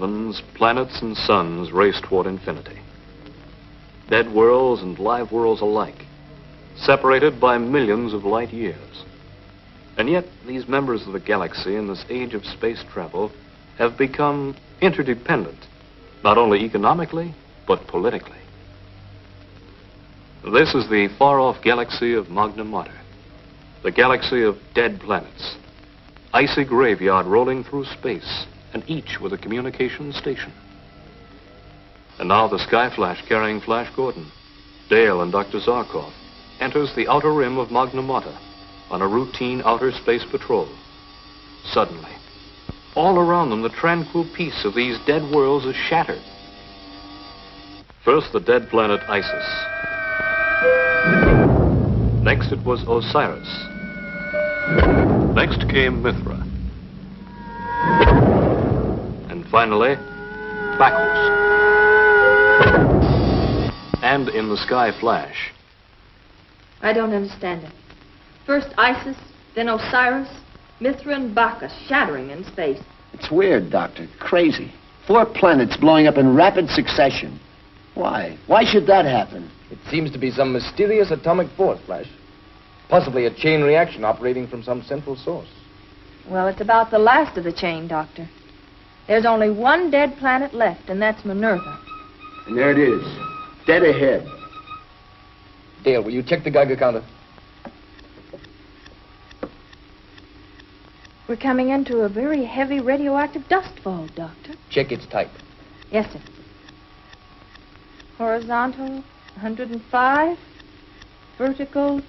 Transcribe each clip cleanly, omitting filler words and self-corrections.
heavens, planets and suns race toward infinity. Dead worlds and live worlds alike, separated by millions of light years. And yet, these members of the galaxy in this age of space travel have become interdependent, not only economically, but politically. This is the far-off galaxy of Magna Mater, the galaxy of dead planets, icy graveyard rolling through space, and each with a communication station. And now the Skyflash carrying Flash Gordon, Dale and Dr. Zarkov enters the outer rim of Magna Mater on a routine outer space patrol. Suddenly, all around them, the tranquil peace of these dead worlds is shattered. First, the dead planet Isis. Next, it was Osiris. Next came Mithra. And finally, Bacchus. And in the Sky Flash. I don't understand it. First Isis, then Osiris, Mithra and Bacchus shattering in space. It's weird, Doctor. Crazy. 4 planets blowing up in rapid succession. Why? Why should that happen? It seems to be some mysterious atomic force, Flash. Possibly a chain reaction operating from some central source. Well, it's about the last of the chain, Doctor. There's only one dead planet left, and that's Minerva. And there it is. Dead ahead. Dale, will you check the Geiger counter? We're coming into a very heavy radioactive dust fall, Doctor. Check its type. Yes, sir. Horizontal, 105. Vertical,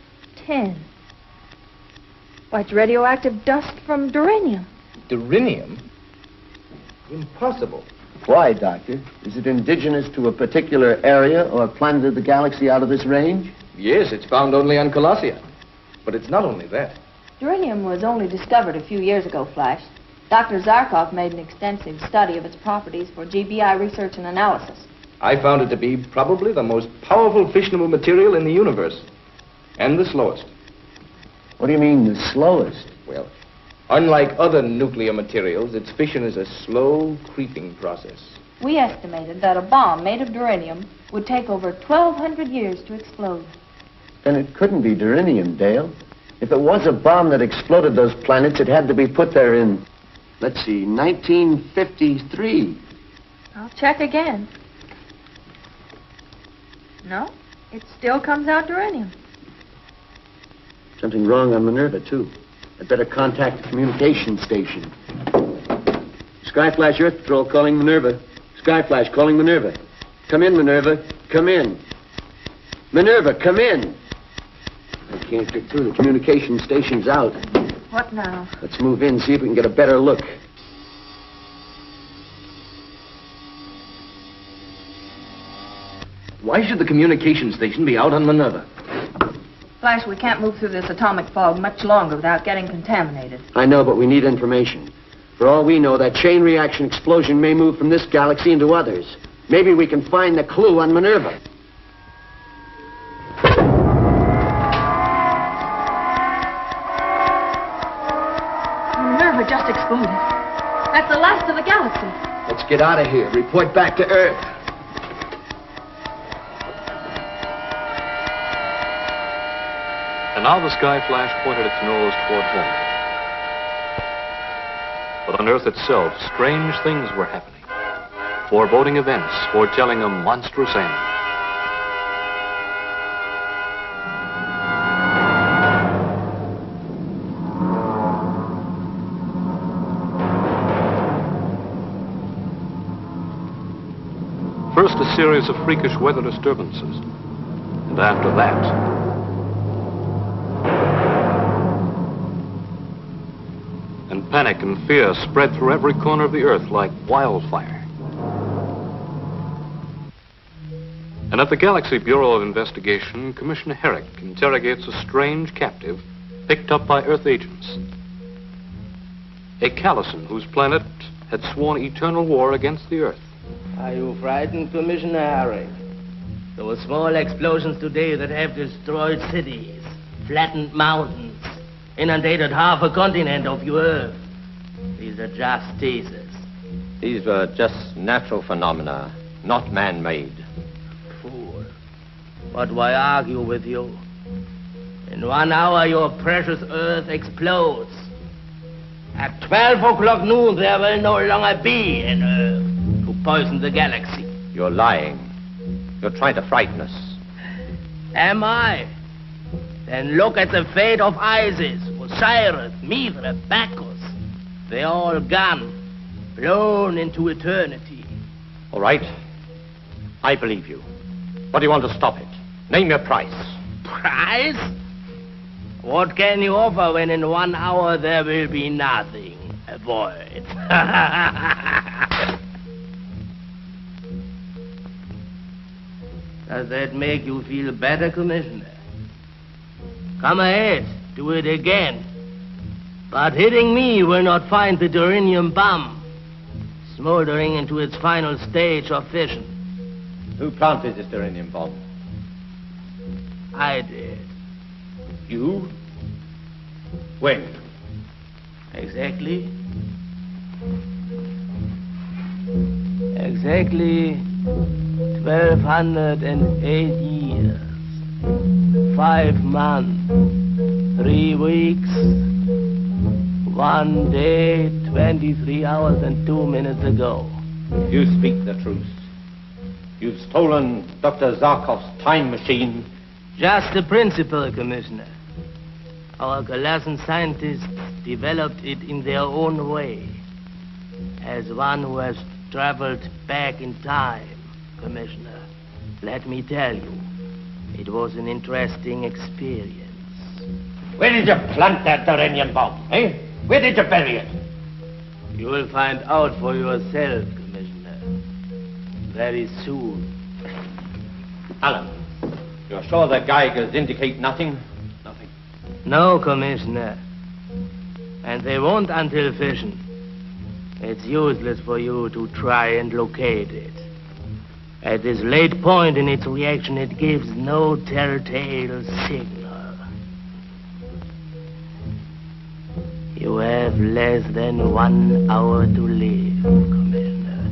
10. Why, it's radioactive dust from Duranium. Duranium? Impossible. Why, Doctor? Is it indigenous to a particular area or planet of the galaxy out of this range? Yes, it's found only on Colossia. But it's not only that. Duranium was only discovered a few years ago, Flash. Dr. Zarkov made an extensive study of its properties for GBI research and analysis. I found it to be probably the most powerful fissionable material in the universe. And the slowest. What do you mean, the slowest? Well, unlike other nuclear materials, its fission is a slow, creeping process. We estimated that a bomb made of duranium would take over 1,200 years to explode. Then it couldn't be duranium, Dale. If it was a bomb that exploded those planets, it had to be put there in, let's see, 1953. I'll check again. No, it still comes out duranium. Something wrong on Minerva, too. I'd better contact the communication station. Skyflash Earth Patrol calling Minerva. Skyflash calling Minerva. Come in, Minerva. Come in. Minerva, come in. I can't get through. The communication station's out. What now? Let's move in, see if we can get a better look. Why should the communication station be out on Minerva? Flash, we can't move through this atomic fog much longer without getting contaminated. I know, but we need information. For all we know, that chain reaction explosion may move from this galaxy into others. Maybe we can find the clue on Minerva. Minerva just exploded. That's the last of the galaxy. Let's get out of here. Report back to Earth. And now the Sky Flash pointed its nose toward home. But on Earth itself, strange things were happening. Foreboding events foretelling a monstrous end. First, a series of freakish weather disturbances. And after that, and panic and fear spread through every corner of the Earth like wildfire. And at the Galaxy Bureau of Investigation, Commissioner Herrick interrogates a strange captive picked up by Earth agents. A Callison whose planet had sworn eternal war against the Earth. Are you frightened, Commissioner Herrick? Those small explosions today that have destroyed cities, flattened mountains, inundated half a continent of your Earth. These are just teasers. These were just natural phenomena, not man-made. Fool. But why argue with you? In 1 hour, your precious Earth explodes. At 12 o'clock noon, there will no longer be an Earth to poison the galaxy. You're lying. You're trying to frighten us. Am I? Then look at the fate of Isis, Osiris, Mithra, Bacchus. They're all gone, blown into eternity. All right. I believe you. What do you want to stop it? Name your price. Price? What can you offer when in 1 hour there will be nothing? A void. Does that make you feel better, Commissioner? Come ahead, do it again. But hitting me will not find the duranium bomb smoldering into its final stage of fission. Who planted this duranium bomb? I did. You? When? Exactly 1,208 years, 5 months, 3 weeks, 1 day, 23 hours and 2 minutes ago. You speak the truth. You've stolen Dr. Zarkov's time machine. Just the principle, Commissioner. Our Colossian scientists developed it in their own way, as one who has traveled back in time, Commissioner. Let me tell you, it was an interesting experience. Where did you plant that duranium bomb, eh? Where did you bury it? You will find out for yourself, Commissioner, very soon. Alan, you're sure the Geigers indicate nothing? Nothing. No, Commissioner. And they won't until fission. It's useless for you to try and locate it. At this late point in its reaction, it gives no telltale signal. You have less than 1 hour to live, Commissioner.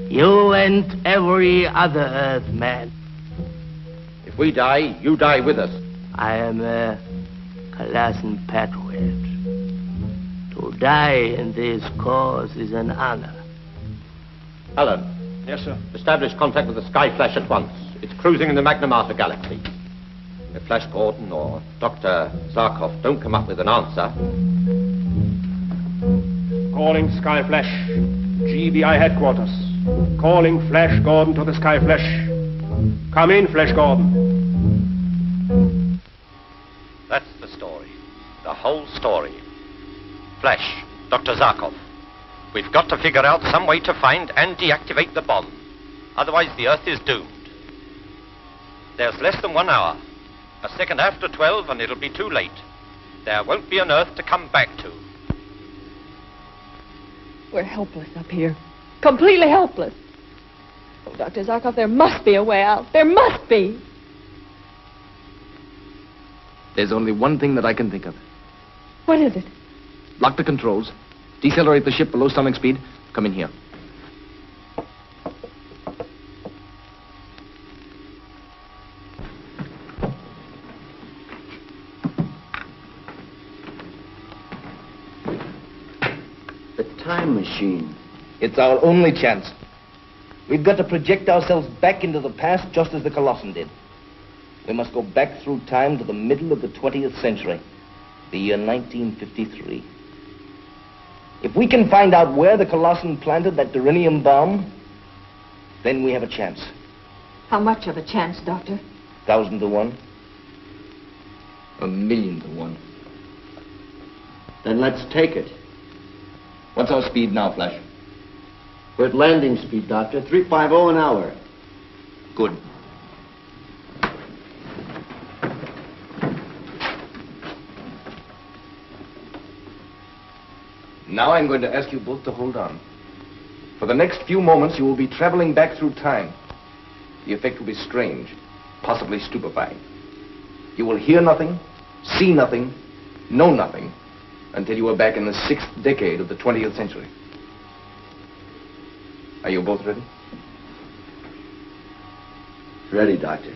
You and every other Earthman. If we die, you die with us. I am a Colossian patriot. To die in this cause is an honor. Alan. Yes, sir. Establish contact with the Skyflash at once. It's cruising in the Magna Mater galaxy. If Flash Gordon or Dr. Zarkov don't come up with an answer... Calling Skyflash. GBI headquarters. Calling Flash Gordon to the Skyflash. Come in, Flash Gordon. That's the story. The whole story. Flash, Dr. Zarkov. We've got to figure out some way to find and deactivate the bomb. Otherwise, the Earth is doomed. There's less than 1 hour. A second after 12, and it'll be too late. There won't be an Earth to come back to. We're helpless up here. Completely helpless. Oh, Dr. Zarkov, there must be a way out. There must be. There's only one thing that I can think of. What is it? Lock the controls. Decelerate the ship below sonic speed. Come in here. The time machine. It's our only chance. We've got to project ourselves back into the past just as the Colossian did. We must go back through time to the middle of the 20th century, the year 1953. If we can find out where the Colossian planted that duranium bomb, then we have a chance. How much of a chance, Doctor? 1,000 to 1. 1,000,000 to 1. Then let's take it. What's our speed now, Flash? We're at landing speed, Doctor. 350 an hour. Good. Now I'm going to ask you both to hold on. For the next few moments, you will be traveling back through time. The effect will be strange, possibly stupefying. You will hear nothing, see nothing, know nothing, until you are back in the 6th decade of the 20th century. Are you both ready? Ready, Doctor.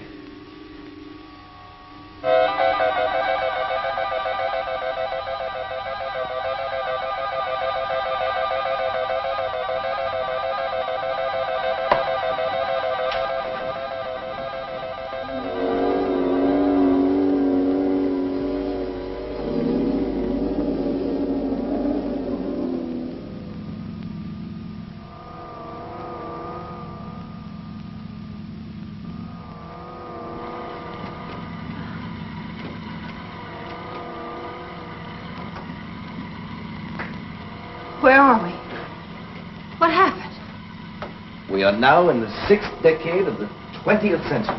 Where are we? What happened? We are now in the 6th decade of the 20th century.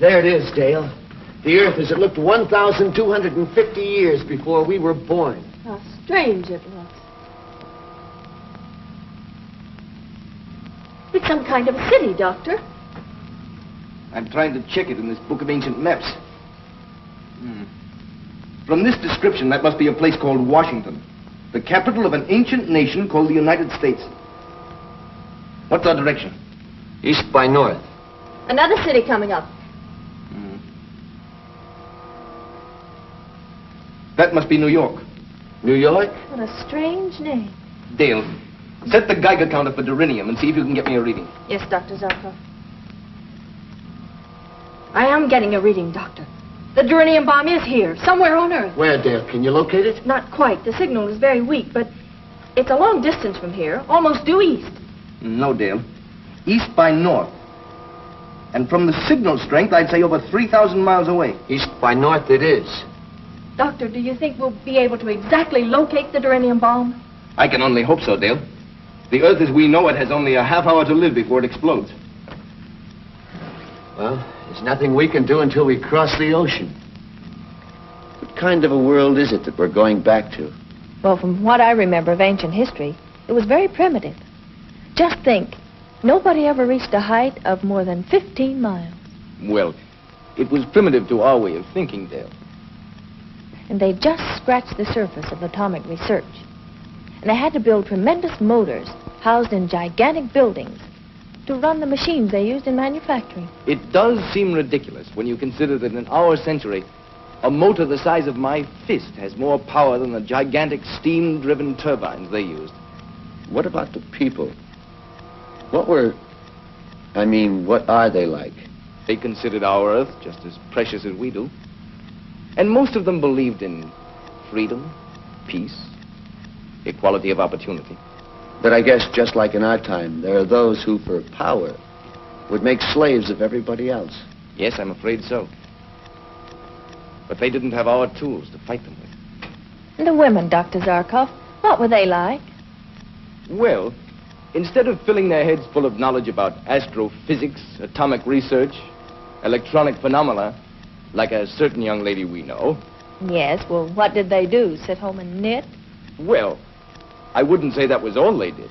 There it is, Dale. The Earth as it looked 1,250 years before we were born. How strange it looks. It's some kind of a city, Doctor. I'm trying to check it in this book of ancient maps. From this description, that must be a place called Washington, the capital of an ancient nation called the United States. What's our direction? East by north. Another city coming up. That must be New York. New York? What a strange name. Dale, set the Geiger counter for Durinium and see if you can get me a reading. Yes, Dr. Zarkov. I am getting a reading, Doctor. The Durinium bomb is here, somewhere on Earth. Where, Dale? Can you locate it? Not quite. The signal is very weak, but it's a long distance from here, almost due east. No, Dale. East by north. And from the signal strength, I'd say over 3,000 miles away. East by north it is. Doctor, do you think we'll be able to exactly locate the Durinium bomb? I can only hope so, Dale. The Earth as we know it has only a half hour to live before it explodes. Well, there's nothing we can do until we cross the ocean. What kind of a world is it that we're going back to? Well, from what I remember of ancient history, it was very primitive. Just think, nobody ever reached a height of more than 15 miles. Well, it was primitive to our way of thinking, Dale. And they just scratched the surface of atomic research. And they had to build tremendous motors housed in gigantic buildings to run the machines they used in manufacturing. It does seem ridiculous when you consider that in our century, a motor the size of my fist has more power than the gigantic steam-driven turbines they used. What about the people? What are they like? They considered our Earth just as precious as we do. And most of them believed in freedom, peace, equality of opportunity. But I guess just like in our time, there are those who, for power, would make slaves of everybody else. Yes, I'm afraid so. But they didn't have our tools to fight them with. And the women, Dr. Zarkov, what were they like? Well, instead of filling their heads full of knowledge about astrophysics, atomic research, electronic phenomena, like a certain young lady we know. Yes, well, what did they do? Sit home and knit? Well, I wouldn't say that was all they did.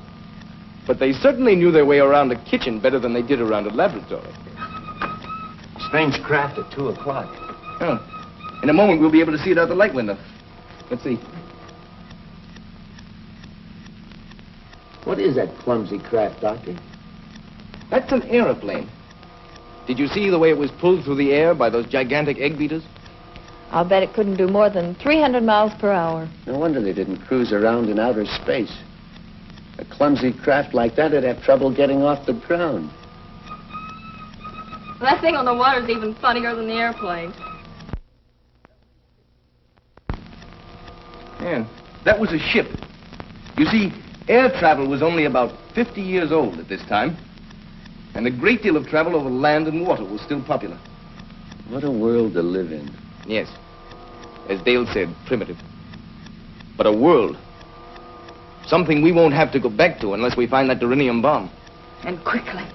But they certainly knew their way around a kitchen better than they did around a laboratory. Strange craft at 2 o'clock. Oh. In a moment, we'll be able to see it out the light window. Let's see. What is that clumsy craft, Doctor? That's an aeroplane. Did you see the way it was pulled through the air by those gigantic egg beaters? I'll bet it couldn't do more than 300 miles per hour. No wonder they didn't cruise around in outer space. A clumsy craft like that would have trouble getting off the ground. Well, that thing on the water is even funnier than the airplane. Man, that was a ship. You see, air travel was only about 50 years old at this time. And a great deal of travel over land and water was still popular. What a world to live in. Yes. As Dale said, primitive. But a world. Something we won't have to go back to unless we find that Durinium bomb. And quickly.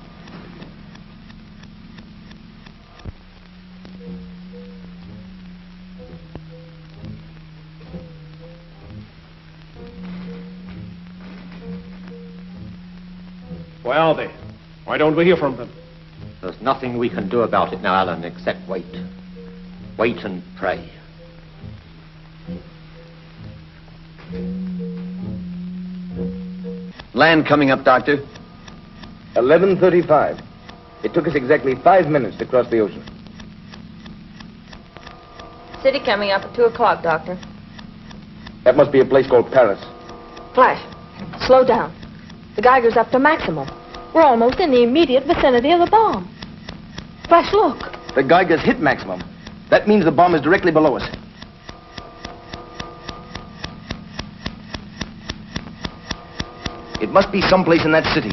Where are they? Why don't we hear from them? There's nothing we can do about it now, Alan, except wait. Wait and pray. Land coming up, Doctor. 11:35. It took us exactly 5 minutes to cross the ocean. City coming up at 2 o'clock, Doctor. That must be a place called Paris. Flash, slow down. The Geiger's up to maximum. We're almost in the immediate vicinity of the bomb. Flash, look. The Geiger's hit maximum. That means the bomb is directly below us. It must be someplace in that city.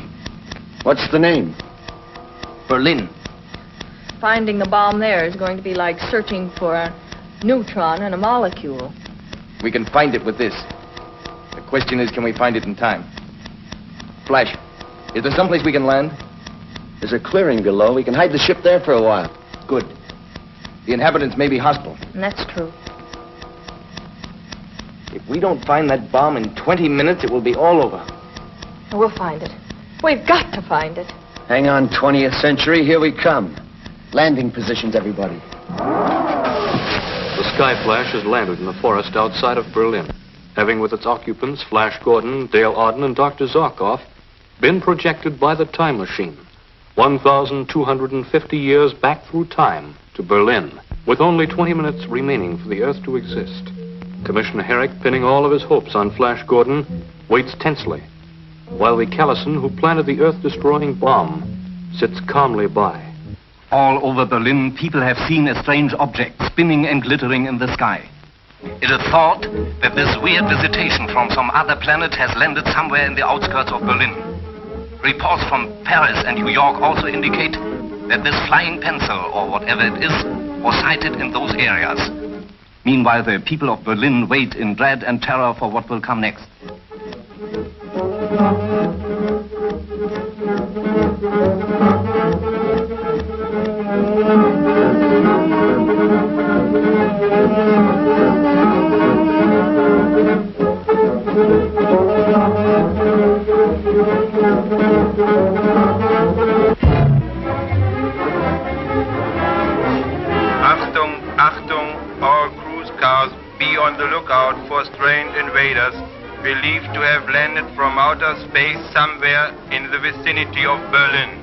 What's the name? Berlin. Finding the bomb there is going to be like searching for a neutron in a molecule. We can find it with this. The question is, can we find it in time? Flash, is there someplace we can land? There's a clearing below. We can hide the ship there for a while. Good. The inhabitants may be hostile. And that's true. If we don't find that bomb in 20 minutes, it will be all over. We'll find it. We've got to find it. Hang on, 20th century. Here we come. Landing positions, everybody. The Sky Flash has landed in the forest outside of Berlin, having with its occupants, Flash Gordon, Dale Arden, and Dr. Zarkov, been projected by the time machine 1,250 years back through time to Berlin, with only 20 minutes remaining for the Earth to exist. Commissioner Herrick, pinning all of his hopes on Flash Gordon, waits tensely, while the Callison who planted the Earth-destroying bomb sits calmly by. All over Berlin, people have seen a strange object spinning and glittering in the sky. It is thought that this weird visitation from some other planet has landed somewhere in the outskirts of Berlin. Reports from Paris and New York also indicate that this flying pencil, or whatever it is, was sighted in those areas. Meanwhile, the people of Berlin wait in dread and terror for what will come next. Achtung, Achtung, all cruise cars, be on the lookout for strange invaders believed to have landed from outer space somewhere in the vicinity of Berlin.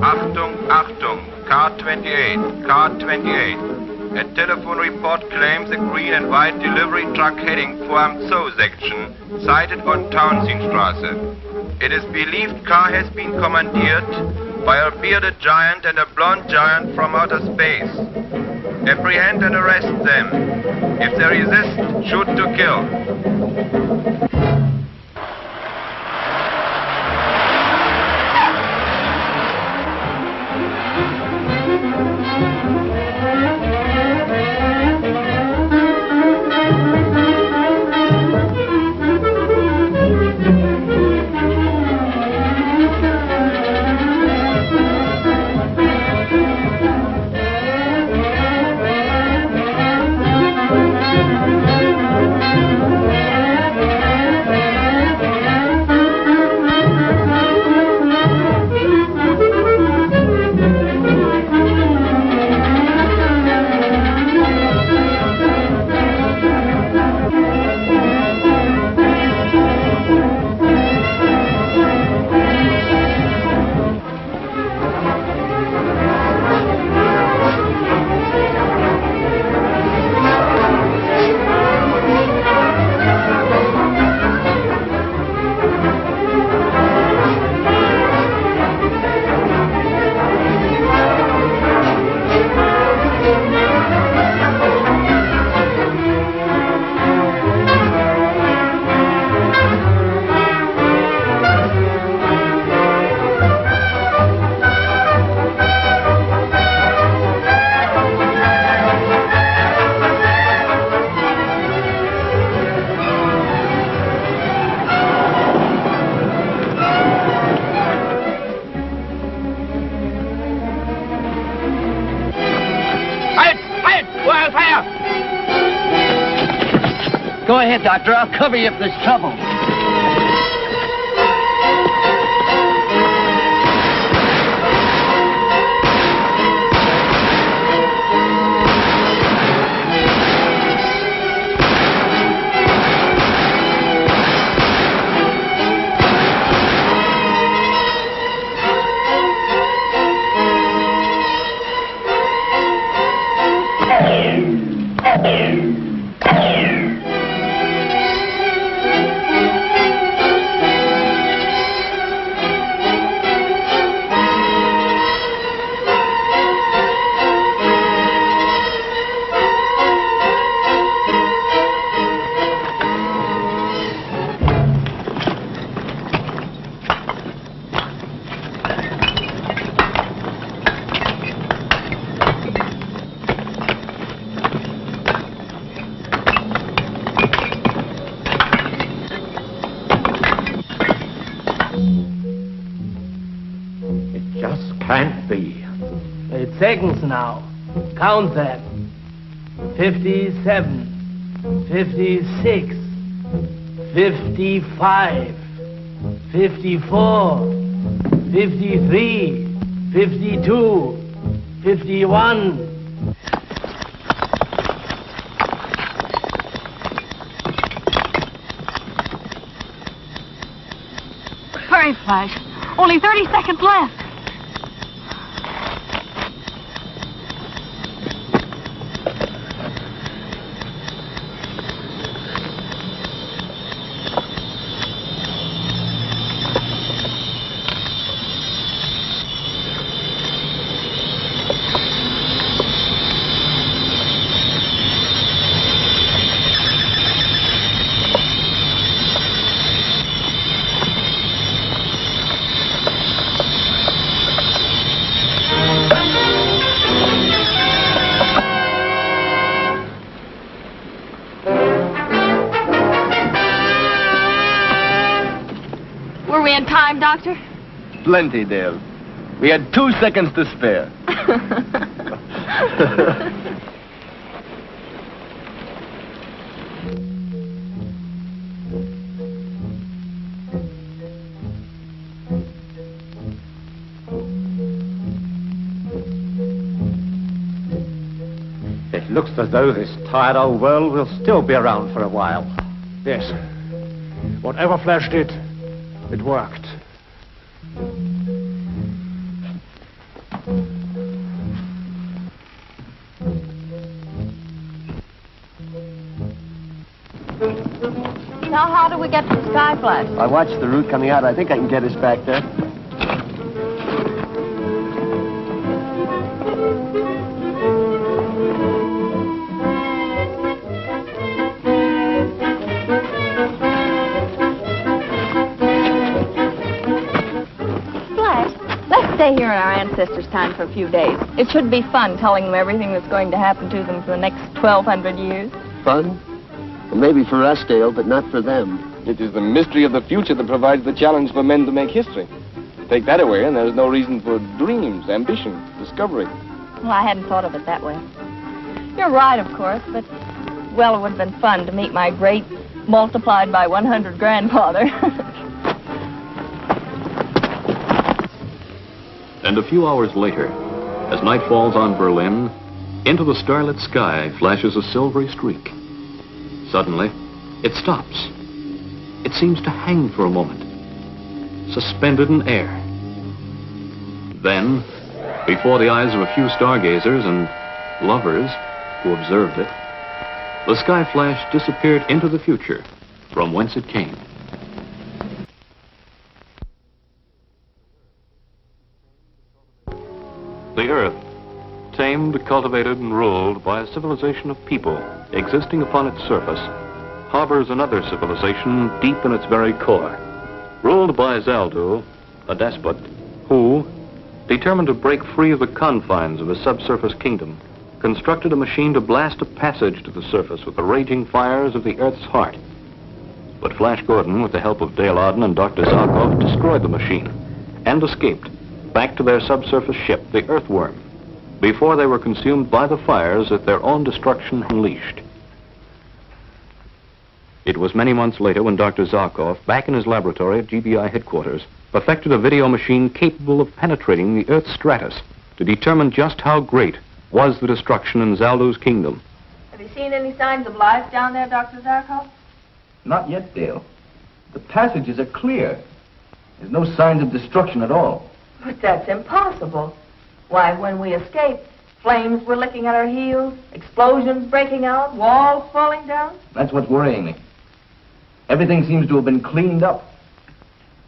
Achtung, Achtung, car 28, car 28. A telephone report claims a green and white delivery truck heading for Amzow section, sighted on Tauentzienstraße. It is believed car has been commandeered by a bearded giant and a blonde giant from outer space. Apprehend and arrest them. If they resist, shoot to kill. Go ahead, Doctor. I'll cover you if there's trouble. Can't be. 8 seconds now. Count them. 57, 56, 55, 54, 53, 52, 51. Hurry, Flash. Only 30 seconds left. Were we in time, Doctor? Plenty, Dale. We had 2 seconds to spare. It looks as though this tired old world will still be around for a while. Yes. Whatever Flash did, it worked. Now, how do we get to the Sky Flash? I watched the route coming out. I think I can get us back there. Stay here in our ancestors' time for a few days. It should be fun telling them everything that's going to happen to them for the next 1,200 years. Fun? Well, maybe for us, Dale, but not for them. It is the mystery of the future that provides the challenge for men to make history. Take that away, and there's no reason for dreams, ambition, discovery. Well, I hadn't thought of it that way. You're right, of course, but, well, it would have been fun to meet my great multiplied by 100 grandfather. And a few hours later, as night falls on Berlin, into the starlit sky flashes a silvery streak. Suddenly, it stops. It seems to hang for a moment, suspended in air. Then, before the eyes of a few stargazers and lovers who observed it, the sky flash disappeared into the future from whence it came. The Earth, tamed, cultivated, and ruled by a civilization of people existing upon its surface, harbors another civilization deep in its very core, ruled by Zaldu, a despot, who, determined to break free of the confines of his subsurface kingdom, constructed a machine to blast a passage to the surface with the raging fires of the Earth's heart. But Flash Gordon, with the help of Dale Arden and Dr. Zarkov, destroyed the machine and escaped back to their subsurface ship, the Earthworm, before they were consumed by the fires that their own destruction unleashed. It was many months later when Dr. Zarkov, back in his laboratory at GBI headquarters, perfected a video machine capable of penetrating the Earth's stratus to determine just how great was the destruction in Zaldu's kingdom. Have you seen any signs of life down there, Dr. Zarkov? Not yet, Dale. The passages are clear. There's no signs of destruction at all. But that's impossible. Why, when we escaped, flames were licking at our heels, explosions breaking out, walls falling down. That's what's worrying me. Everything seems to have been cleaned up.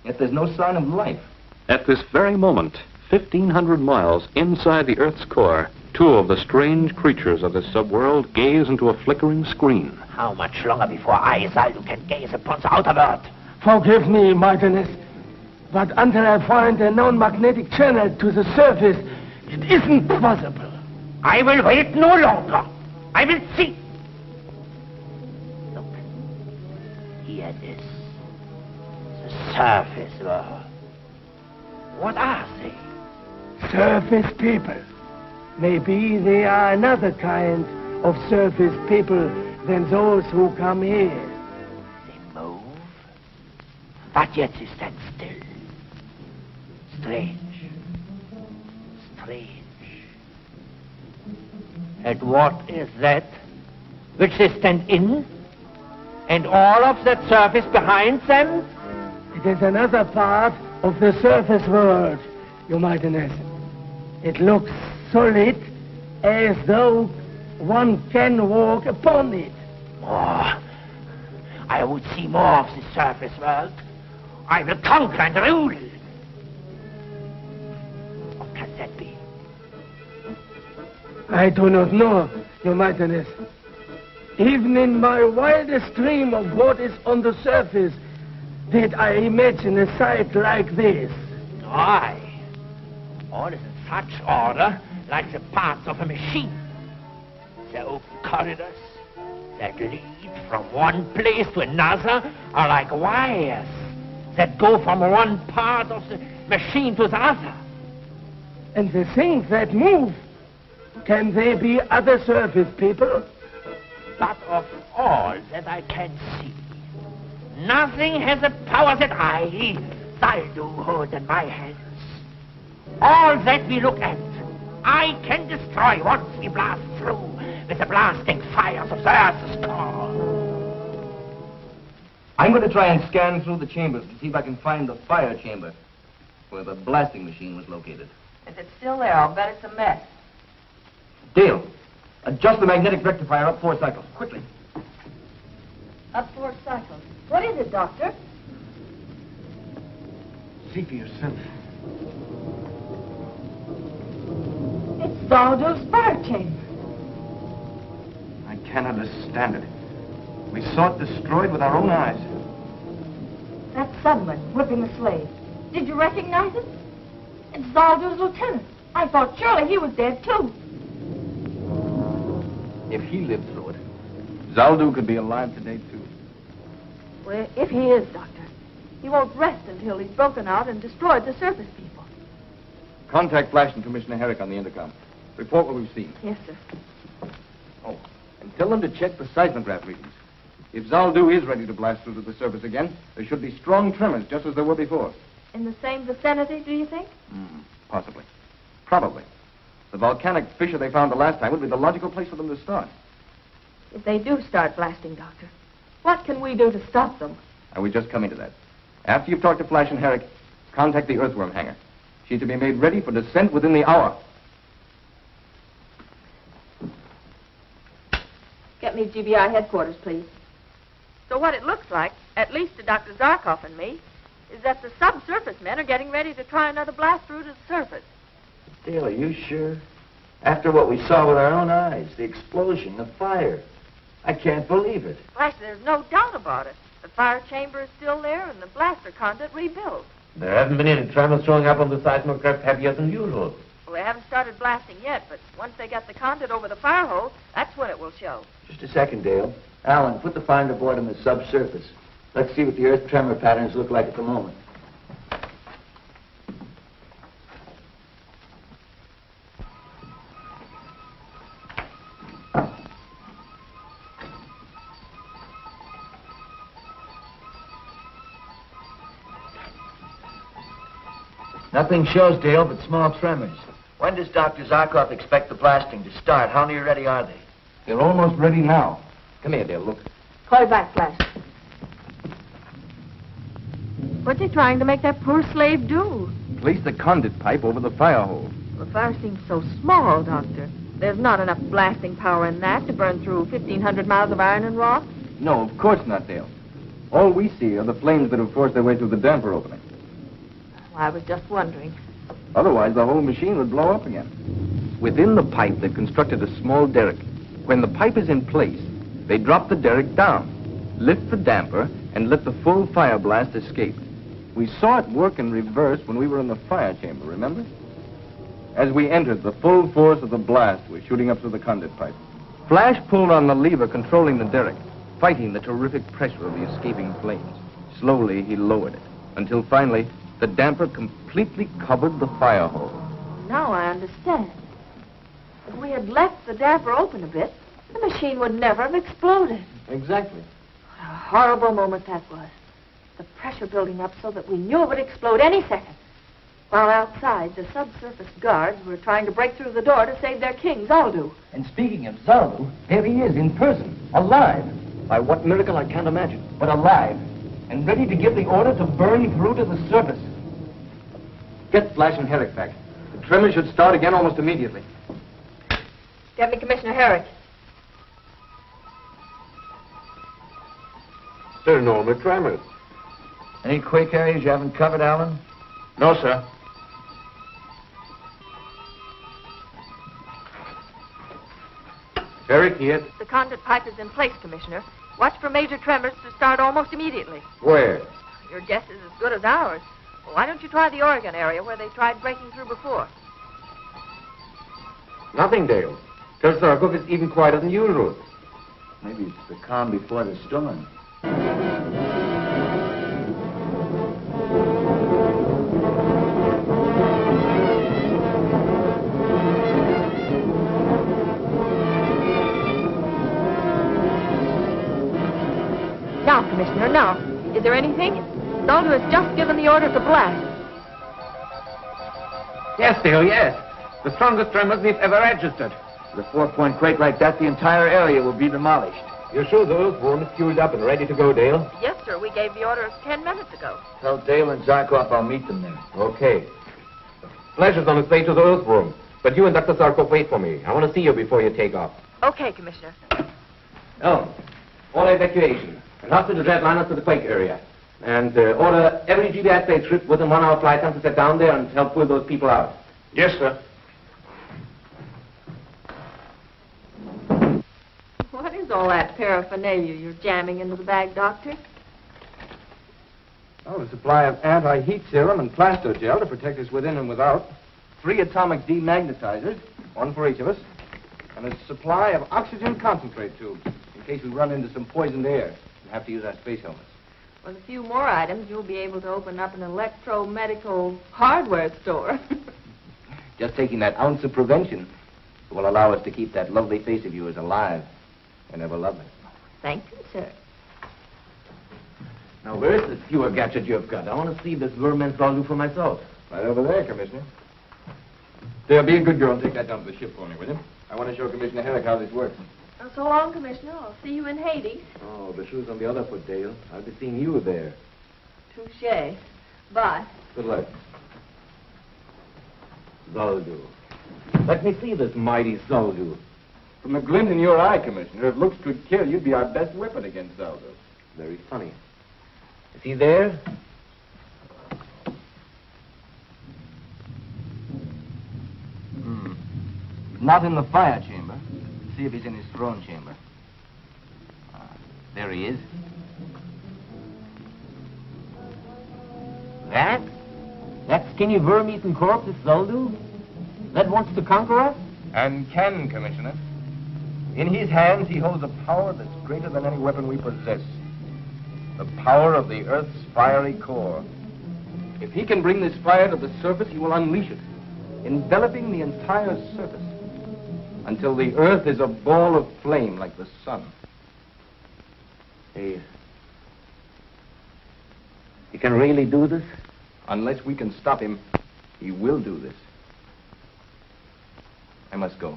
Yet there's no sign of life. At this very moment, 1,500 miles inside the Earth's core, two of the strange creatures of the subworld gaze into a flickering screen. How much longer before I, Zaldu, can gaze upon the outer world? Forgive me, Martinez, but until I find a known magnetic channel to the surface, it isn't possible. I will wait no longer. I will see. Look. Here it is. The surface world. What are they? Surface people. Maybe they are another kind of surface people than those who come here. They move, but yet they stand still. Strange. Strange. And what is that which they stand in? And all of that surface behind them? It is another part of the surface world, Your Mightiness. It looks solid, as though one can walk upon it. More. I would see more of the surface world. I will conquer and rule. What can that be? I do not know, Your Mightiness. Even in my wildest dream of what is on the surface, did I imagine a sight like this. Aye. All is in such order, like the parts of a machine. The open corridors that lead from one place to another are like wires that go from one part of the machine to the other. And the things that move, can they be other surface people? But of all that I can see, nothing has the power that I, Zaldu, hold in my hands. All that we look at, I can destroy once we blast through with the blasting fires of the Earth's core. I'm going to try and scan through the chambers to see if I can find the fire chamber where the blasting machine was located. If it's still there, I'll bet it's a mess. Dale, adjust the magnetic rectifier up 4 cycles, quickly. Up 4 cycles. What is it, Doctor? See for yourself. It's Zaldu's fire chamber. I can't understand it. We saw it destroyed with our own eyes. That subman whipping the slave. Did you recognize it? It's Zaldu's lieutenant. I thought surely he was dead, too. If he lived through it, Zaldu could be alive today, too. Well, if he is, Doctor, he won't rest until he's broken out and destroyed the surface people. Contact Flash and Commissioner Herrick on the intercom. Report what we've seen. Yes, sir. Oh, and tell them to check the seismograph readings. If Zaldu is ready to blast through to the surface again, there should be strong tremors, just as there were before. In the same vicinity, do you think? Possibly. Probably. The volcanic fissure they found the last time would be the logical place for them to start. If they do start blasting, Doctor, what can we do to stop them? I was just coming to that. After you've talked to Flash and Herrick, contact the earthworm hangar. She's to be made ready for descent within the hour. Get me GBI headquarters, please. So what it looks like, at least to Dr. Zarkov and me, is that the subsurface men are getting ready to try another blast through to the surface. Dale, are you sure? After what we saw with our own eyes, the explosion, the fire. I can't believe it. Flash, there's no doubt about it. The fire chamber is still there and the blaster conduit rebuilt. There haven't been any tremors showing up on the seismograph heavier than usual. Well, they haven't started blasting yet, but once they get the conduit over the fire hole, that's when it will show. Just a second, Dale. Alan, put the finder board on the subsurface. Let's see what the earth tremor patterns look like at the moment. Nothing shows, Dale, but small tremors. When does Dr. Zarkov expect the blasting to start? How near ready are they? They're almost ready now. Come here, Dale, look. Call back, Flash. What's he trying to make that poor slave do? Place the conduit pipe over the fire hole. The fire seems so small, Doctor. There's not enough blasting power in that to burn through 1,500 miles of iron and rock. No, of course not, Dale. All we see are the flames that have forced their way through the damper opening. I was just wondering. Otherwise, the whole machine would blow up again. Within the pipe, they've constructed a small derrick. When the pipe is in place, they drop the derrick down, lift the damper, and let the full fire blast escape. We saw it work in reverse when we were in the fire chamber, remember? As we entered, the full force of the blast was shooting up through the conduit pipe. Flash pulled on the lever controlling the derrick, fighting the terrific pressure of the escaping flames. Slowly, he lowered it, until finally, the damper completely covered the fire hole. Now I understand. If we had left the damper open a bit, the machine would never have exploded. Exactly. What a horrible moment that was. The pressure building up so that we knew it would explode any second. While outside, the subsurface guards were trying to break through the door to save their king, Zaldu. And speaking of Zaldu, here he is in person, alive. By what miracle, I can't imagine. But alive, and ready to give the order to burn through to the surface. Get Flash and Herrick back. The tremor should start again almost immediately. Get me Commissioner Herrick. There are no more tremors. Any quake areas you haven't covered, Alan? No, sir. Herrick here. The conduit pipe is in place, Commissioner. Watch for major tremors to start almost immediately. Where? Your guess is as good as ours. Well, why don't you try the Oregon area where they tried breaking through before? Nothing, Dale. Dr. Zarkov is even quieter than usual. Maybe it's the calm before the storm. Now, Commissioner, now. Is there anything? Zaldu has just given the order to blast. Yes, Dale, yes. The strongest tremors we've ever registered. With a 4-point quake like that, the entire area will be demolished. You're sure the earthworm is fueled up and ready to go, Dale? Yes, sir. We gave the order 10 minutes ago. Tell Dale and Zarkov I'll meet them there. Okay. Flash is on his way to the earthworm. But you and Dr. Zarkov wait for me. I want to see you before you take off. Okay, Commissioner. Oh, all evacuation. And hospital jetliners to the quake area. And order every GBI spaceship within 1 hour flight time to set down there and help pull those people out. Yes, sir. What is all that paraphernalia you're jamming into the bag, Doctor? Oh, a supply of anti-heat serum and plaster gel to protect us within and without. 3 atomic demagnetizers, 1 for each of us. And a supply of oxygen concentrate tubes, in case we run into some poisoned air and have to use our space helmets. With a few more items, you'll be able to open up an electro-medical hardware store. Just taking that ounce of prevention will allow us to keep that lovely face of yours alive and ever lovely. Thank you, sir. Now, where's the sewer gadget you've got? I want to see this vermin Zaldu for myself. Right over there, Commissioner. There, be a good girl and take that down to the ship for me, will you? I want to show Commissioner Herrick how this works. Oh, so long, Commissioner. I'll see you in Hades. Oh, the shoe's on the other foot, Dale. I'll be seeing you there. Touché. Bye. Good luck. Zaldu. Let me see this mighty Zaldu. From the glint in your eye, Commissioner, if looks could kill, you'd be our best weapon against Zaldu. Very funny. Is he there? Not in the fire chamber. See if he's in his throne chamber. There he is. That skinny worm-eaten corpse is Zaldu? That wants to conquer us? And can, Commissioner. In his hands, he holds a power that's greater than any weapon we possess. The power of the Earth's fiery core. If he can bring this fire to the surface, he will unleash it, enveloping the entire surface, until the Earth is a ball of flame like the sun. He can really do this? Unless we can stop him. He will do this. I must go.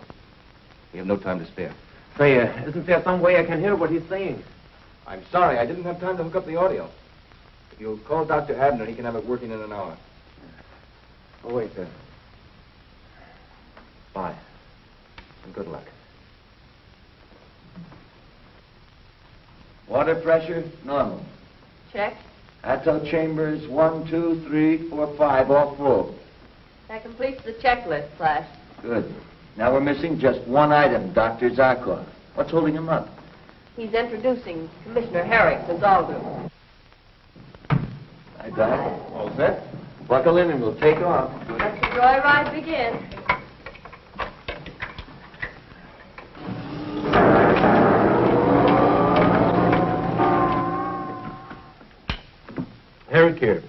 We have no time to spare. Say, isn't there some way I can hear what he's saying? I'm sorry, I didn't have time to hook up the audio. If you'll call Dr. Abner, he can have it working in an hour. Oh, wait, sir. Bye. And good luck. Water pressure, normal. Check. Atto chambers, 1, 2, 3, 4, 5, all full. That completes the checklist, Flash. Good. Now we're missing just one item, Dr. Zarkov. What's holding him up? He's introducing Commissioner Herrick to Zaldu. I got it. All set? Buckle in and we'll take off. Let the joyride begin. Herrick here.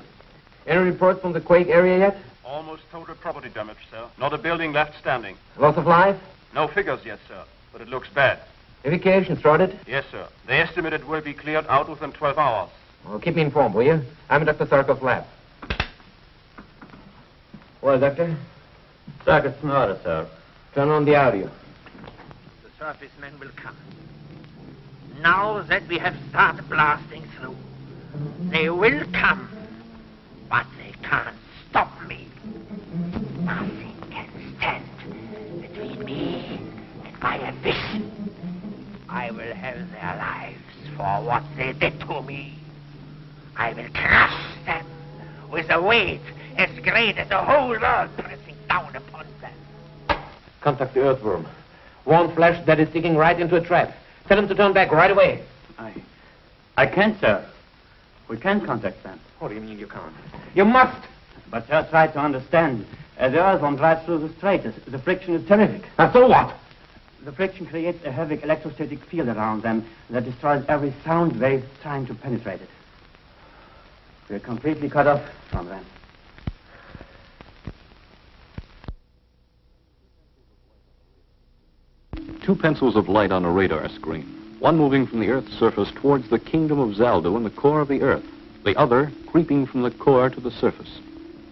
Any report from the quake area yet? Almost total property damage, sir. Not a building left standing. Loss of life? No figures yet, sir, but it looks bad. Evacuation started? Yes, sir. They estimate it will be cleared out within 12 hours. Well, keep me informed, will you? I'm in Dr. Zarkov's lab. Well, Doctor? Circuit's in order, sir. Turn on the audio. The surface men will come. Now that we have started blasting through, they will come, but they can't stop me. Nothing can stand between me and my ambition. I will have their lives for what they did to me. I will crush them with a weight as great as the whole world pressing down upon them. Contact the earthworm. Warn Flash that it's digging right into a trap. Tell him to turn back right away. I can't, sir. We can't contact them. What do you mean you can't? You must! But sir, try to understand. As the earthworm drives through the strait, the friction is terrific. Now, so what? The friction creates a heavy electrostatic field around them that destroys every sound wave trying to penetrate it. We're completely cut off from them. Two pencils of light on a radar screen. One moving from the Earth's surface towards the kingdom of Zaldu in the core of the Earth. The other creeping from the core to the surface.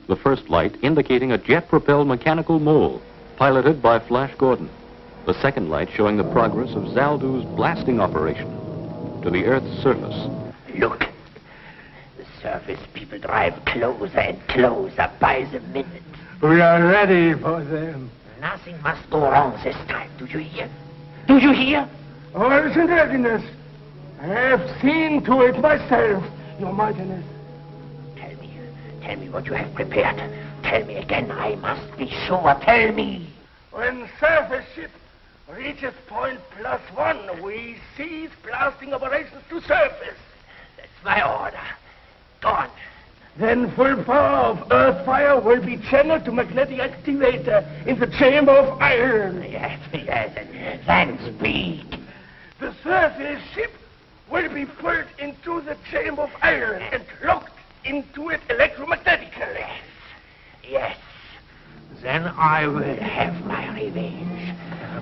The first light indicating a jet-propelled mechanical mole piloted by Flash Gordon. The second light showing the progress of Zaldu's blasting operation to the Earth's surface. Look. The surface people drive closer and closer by the minute. We are ready for them. Nothing must go wrong this time. Do you hear? Do you hear? All is in readiness. I have seen to it myself, Your Mightiness. Tell me what you have prepared. Tell me again. I must be sure. Tell me. When surface ship reaches point +1, we cease blasting operations to surface. That's my order. Go on. Then full power of earth fire will be channeled to magnetic activator in the chamber of iron. Yes, and then speak. The surface ship will be pulled into the chamber of iron and locked into it electromagnetically. Yes. Then I will have my revenge.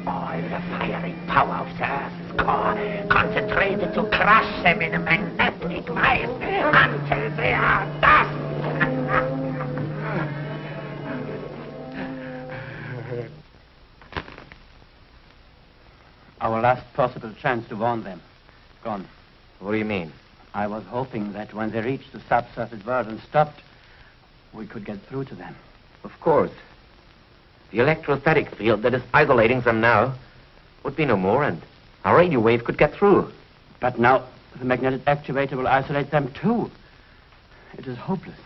All the fiery power of the Earth's core concentrated to crush them in a magnetic vice until they are dust. Our last possible chance to warn them. Gone. What do you mean? I was hoping that when they reached the subsurface world and stopped, we could get through to them. Of course. The electrostatic field that is isolating them now would be no more, and our radio wave could get through. But now the magnetic actuator will isolate them too. It is hopeless.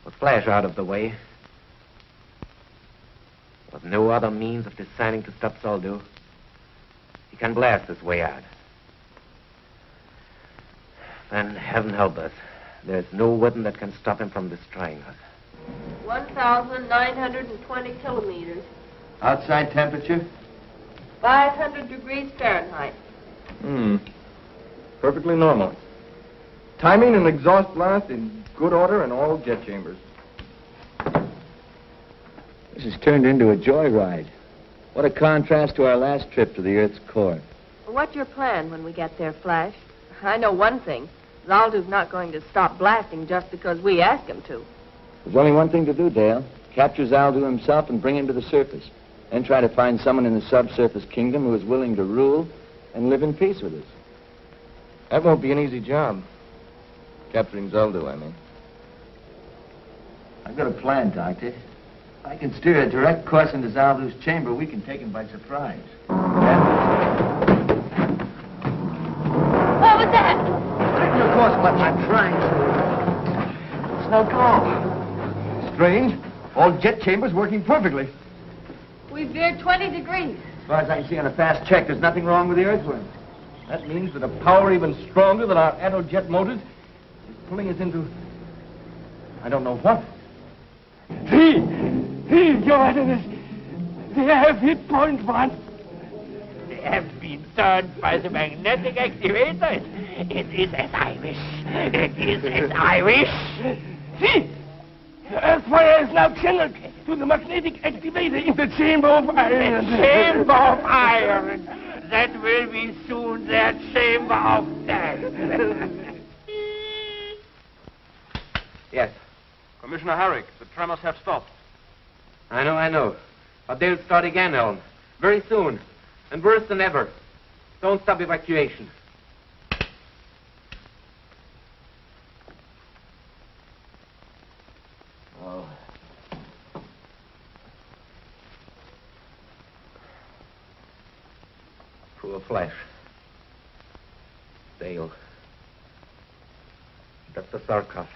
With Flash out of the way, with no other means of deciding to stop Zaldu, he can blast his way out. Then heaven help us, there's no weapon that can stop him from destroying us. 1,920 kilometers. Outside temperature? 500 degrees Fahrenheit. Perfectly normal. Timing and exhaust blast in good order in all jet chambers. This has turned into a joyride. What a contrast to our last trip to the Earth's core. What's your plan when we get there, Flash? I know one thing. Zaldu's not going to stop blasting just because we ask him to. There's only one thing to do, Dale. Capture Zaldu himself and bring him to the surface. Then try to find someone in the subsurface kingdom who is willing to rule and live in peace with us. That won't be an easy job. Capturing Zaldu, I mean. I've got a plan, Doctor. If I can steer a direct course into Zaldu's chamber, we can take him by surprise. What was that? Of course, but I'm trying to. It's no call. Strange. All jet chambers working perfectly. We veered 20 degrees. As far as I can see on a fast check, there's nothing wrong with the earthworm. That means that a power even stronger than our aerojet motors is pulling us into... I don't know what. Your Highness, they have hit point 1. They have been turned by the magnetic activators. It is as I wish. It is as I wish. See? The earth fire is now channeled to the magnetic activator in the chamber of iron. The chamber of iron. That will be soon their chamber of death. Yes. Commissioner Herrick, the tremors have stopped. I know. But they'll start again, Elm. Very soon. And worse than ever. Don't stop evacuation. Oh. Poor Flash. Dale. Dr. Zarkov.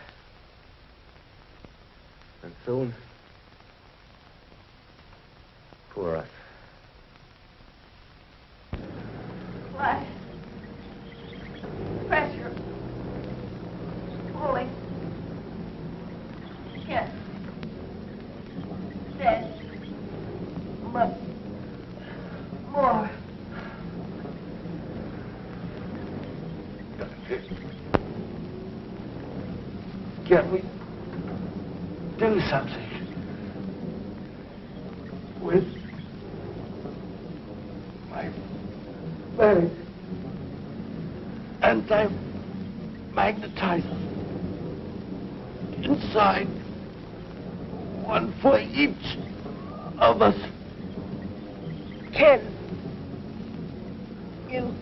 And soon, poor us. Flash. Pressure. Pulling. Yes. Dead. But more. Can we do something with my very anti-magnetizer inside, one for each of us? Can you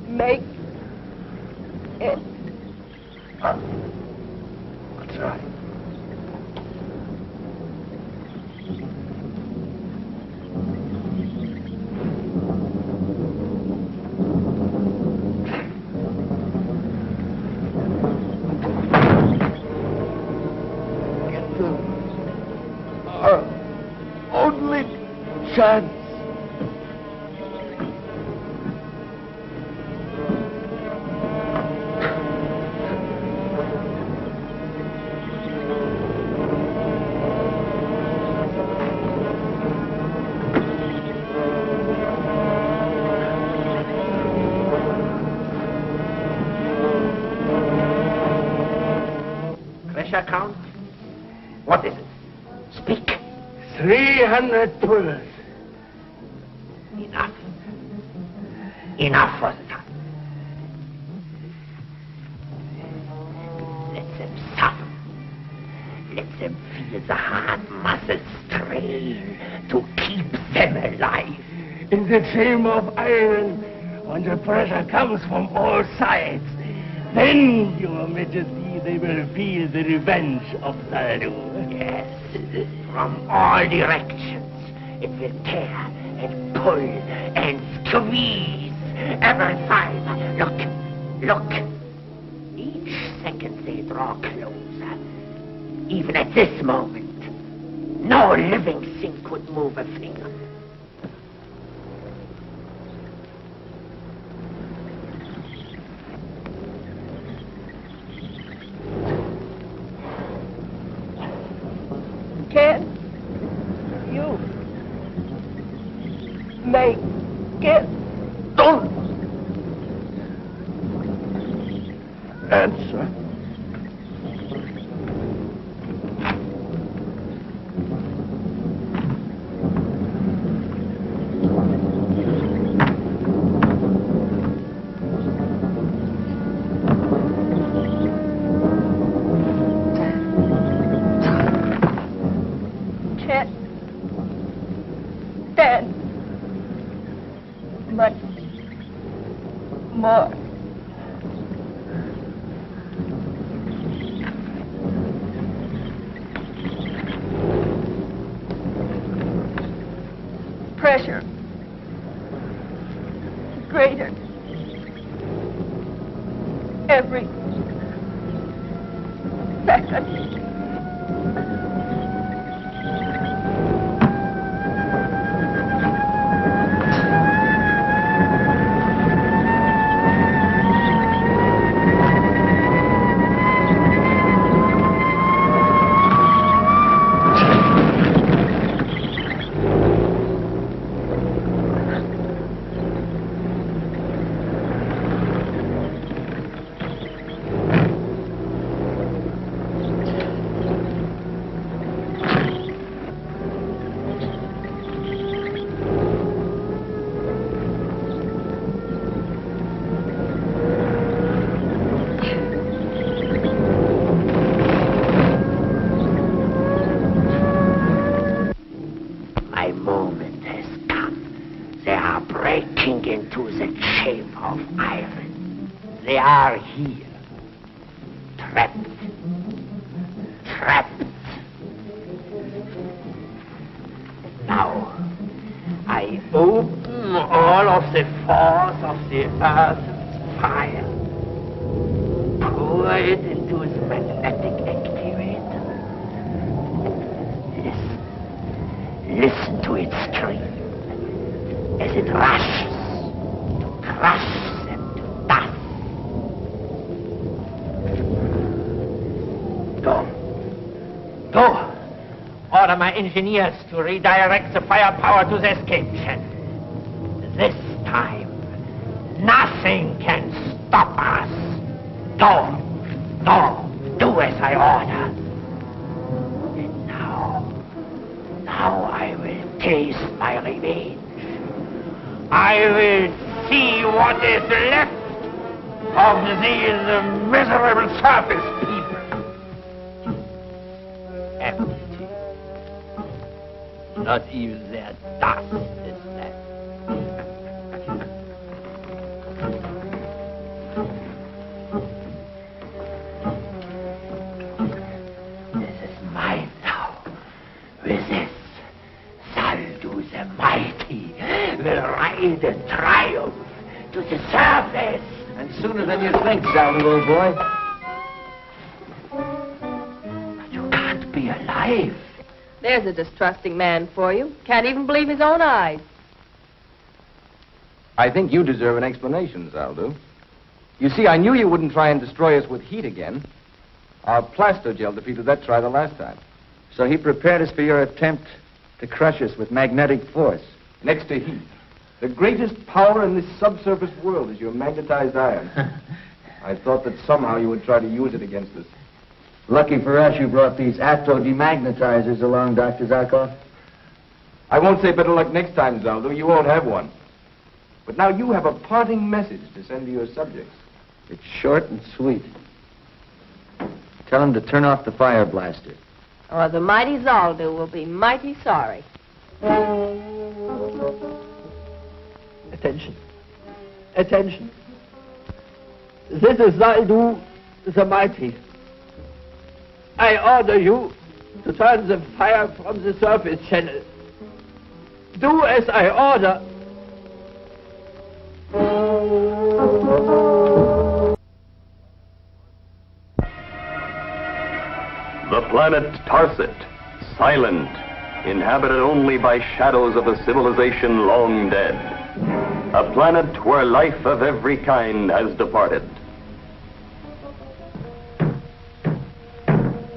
make it? That's right. Our only chance. Pressure count? What is it? Speak. 300 pullers. Enough. Enough for the time. Let them suffer. Let them feel the hard muscles strain to keep them alive. In the chamber of iron, when the pressure comes from all sides, then, Your Majesty, they will feel the revenge of Zaldu. Yes, from all directions. It will tear and pull and squeeze every fiber. Look. Each second they draw closer. Even at this moment, no living thing could move a finger. Can you make it? Don't answer. more. Pressure. Greater. Every second. They are here. Trapped. Trapped. Now, I open all of the force of the earth's fire. Pour it into the magnetic activator. Listen to it scream as it rushes to crush them to dust. Go. Order my engineers to redirect the firepower to the escape channel. This time, nothing can stop us. Go. Do as I order. And now I will taste my revenge. I will see what is left of these miserable surface people. Empty. Not even their dust is left. This is mine now. With this, Zaldu the Mighty will ride in triumph to the surface. And sooner than you think, Zaldu, old boy. Be alive. There's a distrusting man for you. Can't even believe his own eyes. I think you deserve an explanation, Zaldu. You see, I knew you wouldn't try and destroy us with heat again. Our plastogel defeated that try the last time. So he prepared us for your attempt to crush us with magnetic force. Next to heat. The greatest power in this subsurface world is your magnetized iron. I thought that somehow you would try to use it against us. Lucky for us you brought these atto-demagnetizers along, Dr. Zarkov. I won't say better luck next time, Zaldu. You won't have one. But now you have a parting message to send to your subjects. It's short and sweet. Tell them to turn off the fire blaster. Or the mighty Zaldu will be mighty sorry. Attention. Attention. This is Zaldu the Mighty. I order you to turn the fire from the surface channel. Do as I order. The planet Tarset, silent, inhabited only by shadows of a civilization long dead. A planet where life of every kind has departed.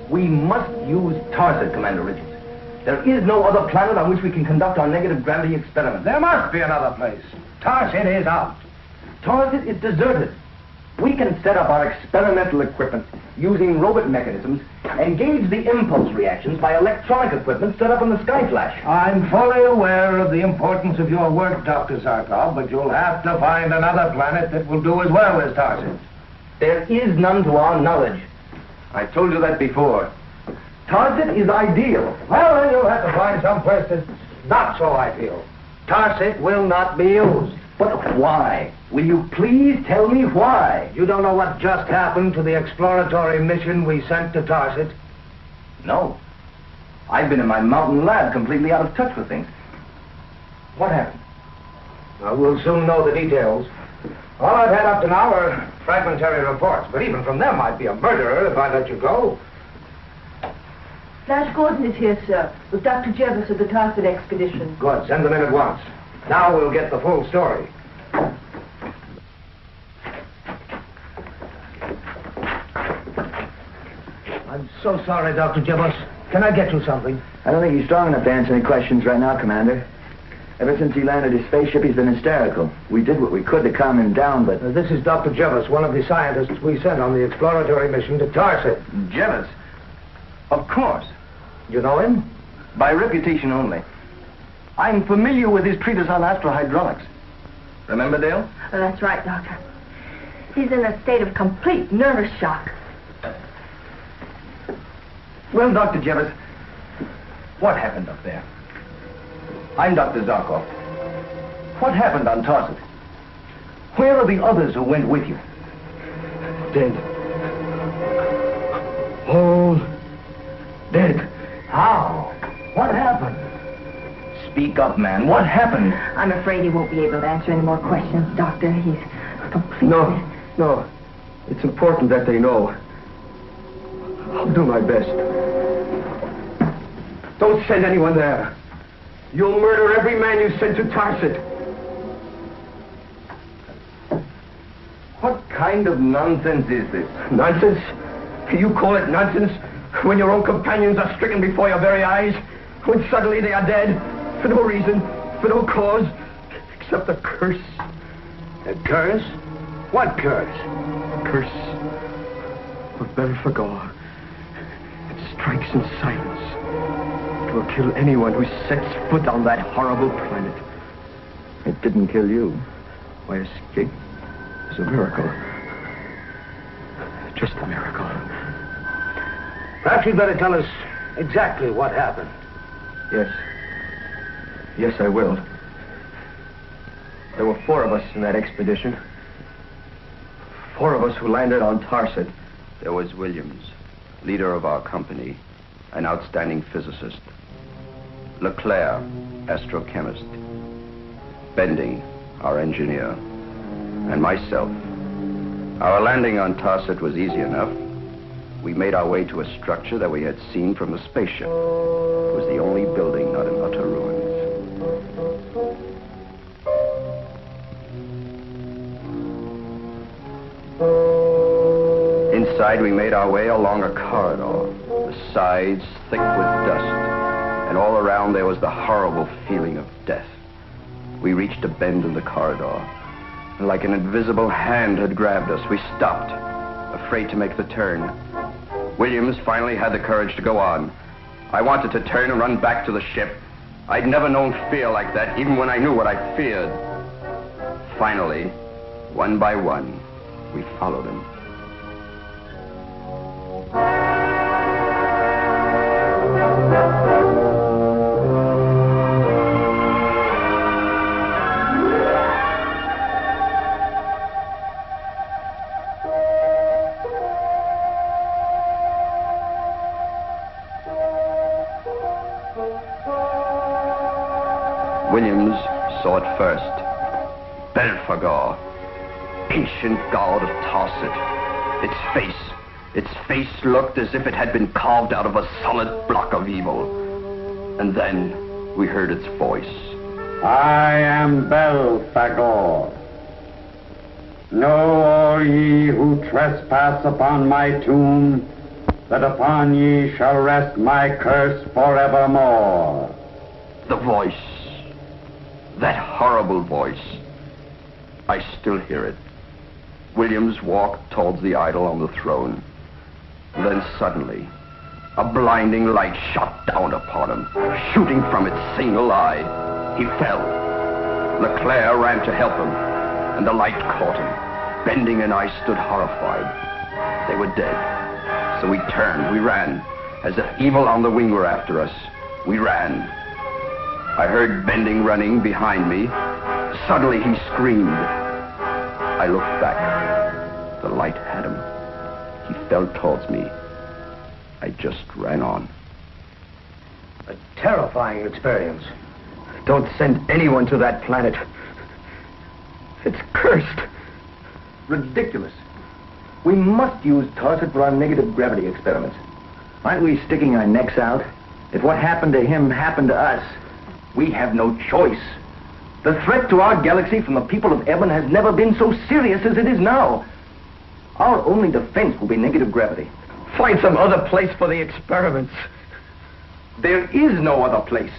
We must use Tarset, Commander Richards. There is no other planet on which we can conduct our negative gravity experiments. There must be another place. Tarset is out. Tarset is deserted. We can set up our experimental equipment using robot mechanisms and gauge the impulse reactions by electronic equipment set up on the Skyflash. I'm fully aware of the importance of your work, Dr. Zarkov, but you'll have to find another planet that will do as well as Tarset. There is none to our knowledge. I told you that before. Tarset is ideal. Well, then you'll have to find some place that's not so ideal. Tarset will not be used. But why? Will you please tell me why? You don't know what just happened to the exploratory mission we sent to Tarset? No. I've been in my mountain lab completely out of touch with things. What happened? Well, we'll soon know the details. All I've had up to now are fragmentary reports, but even from them I'd be a murderer if I let you go. Flash Gordon is here, sir, with Dr. Jervis of the Tarset expedition. Good. Send them in at once. Now we'll get the full story. I'm so sorry, Dr. Jervis. Can I get you something? I don't think he's strong enough to answer any questions right now, Commander. Ever since he landed his spaceship, he's been hysterical. We did what we could to calm him down, but... This is Dr. Jervis, one of the scientists we sent on the exploratory mission to Tarset. Jervis? Of course. You know him? By reputation only. I'm familiar with his treatise on astrohydraulics. Remember, Dale? Oh, that's right, Doctor. He's in a state of complete nervous shock. Well, Dr. Jervis, what happened up there? I'm Dr. Zarkov. What happened on Tarset? Where are the others who went with you? Dead. All dead. How? What happened? Speak up, man. What happened? I'm afraid he won't be able to answer any more questions, Doctor. He's completely... No. It's important that they know. I'll do my best. Don't send anyone there. You'll murder every man you send to Tarset. What kind of nonsense is this? Nonsense? You call it nonsense when your own companions are stricken before your very eyes? When suddenly they are dead? For no reason, for no cause, except a curse. A curse? What curse? A curse of Belphegor. It strikes in silence. It will kill anyone who sets foot on that horrible planet. It didn't kill you. My escape is a miracle. Just a miracle. Perhaps you'd better tell us exactly what happened. Yes, I will. There were 4 of us in that expedition. 4 of us who landed on Tarset. There was Williams, leader of our company, an outstanding physicist. Leclerc, astrochemist. Bending, our engineer. And myself. Our landing on Tarset was easy enough. We made our way to a structure that we had seen from the spaceship. It was the only building not in utter ruins. Inside, we made our way along a corridor, the sides thick with dust, and all around there was the horrible feeling of death. We reached a bend in the corridor, and like an invisible hand had grabbed us, we stopped, afraid to make the turn. Williams finally had the courage to go on. I wanted to turn and run back to the ship. I'd never known fear like that, even when I knew what I feared. Finally, one by one, we followed him. Williams saw it first. Belphegor, ancient god of Tarset. Its face looked as if it had been carved out of a solid block of evil. And then we heard its voice. I am Belphegor. Know all ye who trespass upon my tomb, that upon ye shall rest my curse forevermore. The voice. That horrible voice. I still hear it. Williams walked towards the idol on the throne. Then suddenly, a blinding light shot down upon him, shooting from its single eye. He fell. Leclerc ran to help him, and the light caught him. Bending and I stood horrified. They were dead. So we turned, we ran, as if evil on the wing were after us. We ran. I heard Bending running behind me. Suddenly he screamed. I looked back. The light had him. He fell towards me. I just ran on. A terrifying experience. Don't send anyone to that planet. It's cursed. Ridiculous. We must use Tarset for our negative gravity experiments. Aren't we sticking our necks out? If what happened to him happened to us, we have no choice. The threat to our galaxy from the people of Eben has never been so serious as it is now. Our only defense will be negative gravity. Find some other place for the experiments. There is no other place.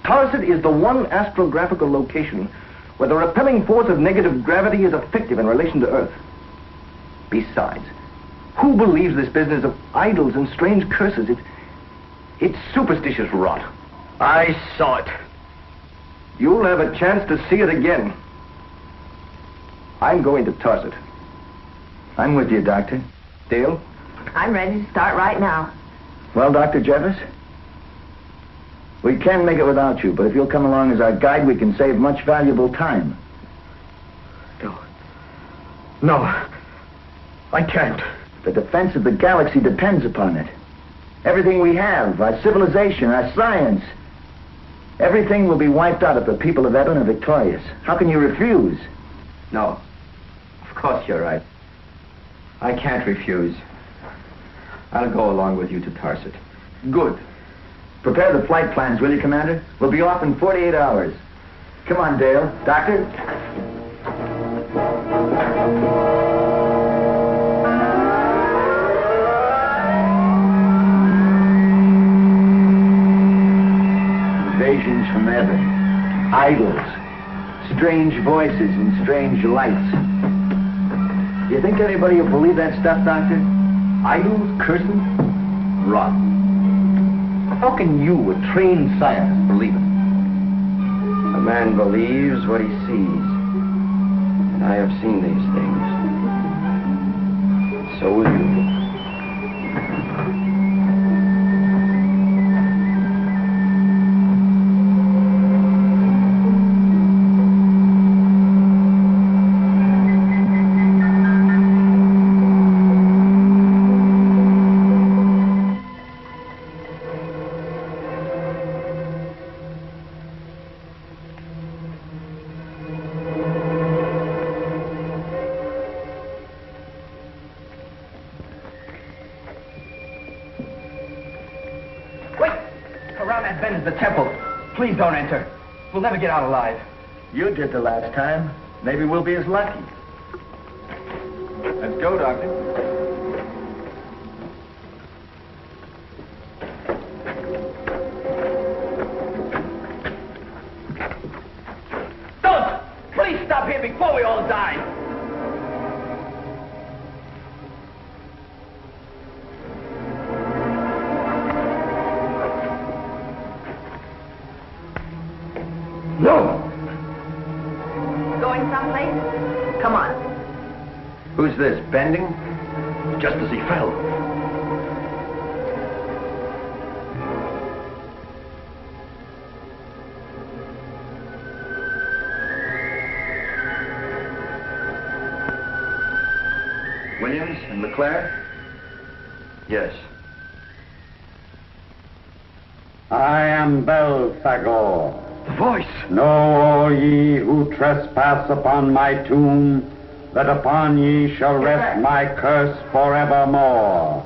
Tarset is the one astrographical location where the repelling force of negative gravity is effective in relation to Earth. Besides, who believes this business of idols and strange curses? It's superstitious rot. I saw it. You'll have a chance to see it again. I'm going to Tarset. I'm with you, Doctor. Dale? I'm ready to start right now. Well, Dr. Jervis, we can make it without you, but if you'll come along as our guide, we can save much valuable time. No, I can't. The defense of the galaxy depends upon it. Everything we have, our civilization, our science, everything will be wiped out if the people of Eben are victorious. How can you refuse? No. Of course you're right. I can't refuse. I'll go along with you to Tarset. Good. Prepare the flight plans, will you, Commander? We'll be off in 48 hours. Come on, Dale. Doctor? Invasions from Eben. Idols. Strange voices and strange lights. Do you think anybody will believe that stuff, Doctor? Idols, curses, rot. How can you, a trained scientist, believe it? A man believes what he sees. And I have seen these things. So will you. Please don't enter. We'll never get out alive. You did the last time. Maybe we'll be as lucky. Let's go, Doctor. Don't! Please stop here before we all die. No! Going someplace? Come on. Who's this, Bending? Just as he fell. Williams and Leclerc? Yes. I am Belphegor. The voice. Know all ye who trespass upon my tomb, that upon ye shall rest my curse forevermore.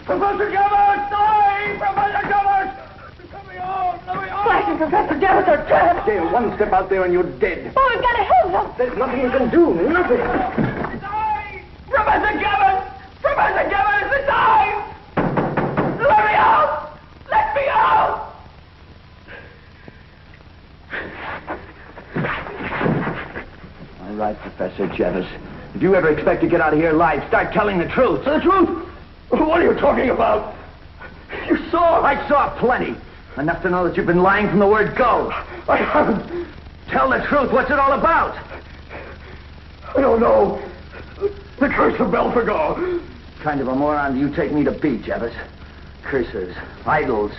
Professor Gabbard! Professor Gabbard! Let me out! Let me out! Flash and Professor Jealous are trapped. Dale, one step out there and you're dead. Oh, we've got to help them. There's nothing you can do. Nothing. Professor Gabbard! Professor Gabbard, it's the time! Let me out! Let me out! All right, Professor Jealous. If you ever expect to get out of here alive, start telling the truth. The truth? What are you talking about? You saw. I saw plenty. Enough to know that you've been lying from the word go. I haven't. Tell the truth. What's it all about? I don't know. The curse of Belphegor. Kind of a moron do you take me to be, Jealous? Curses, idols.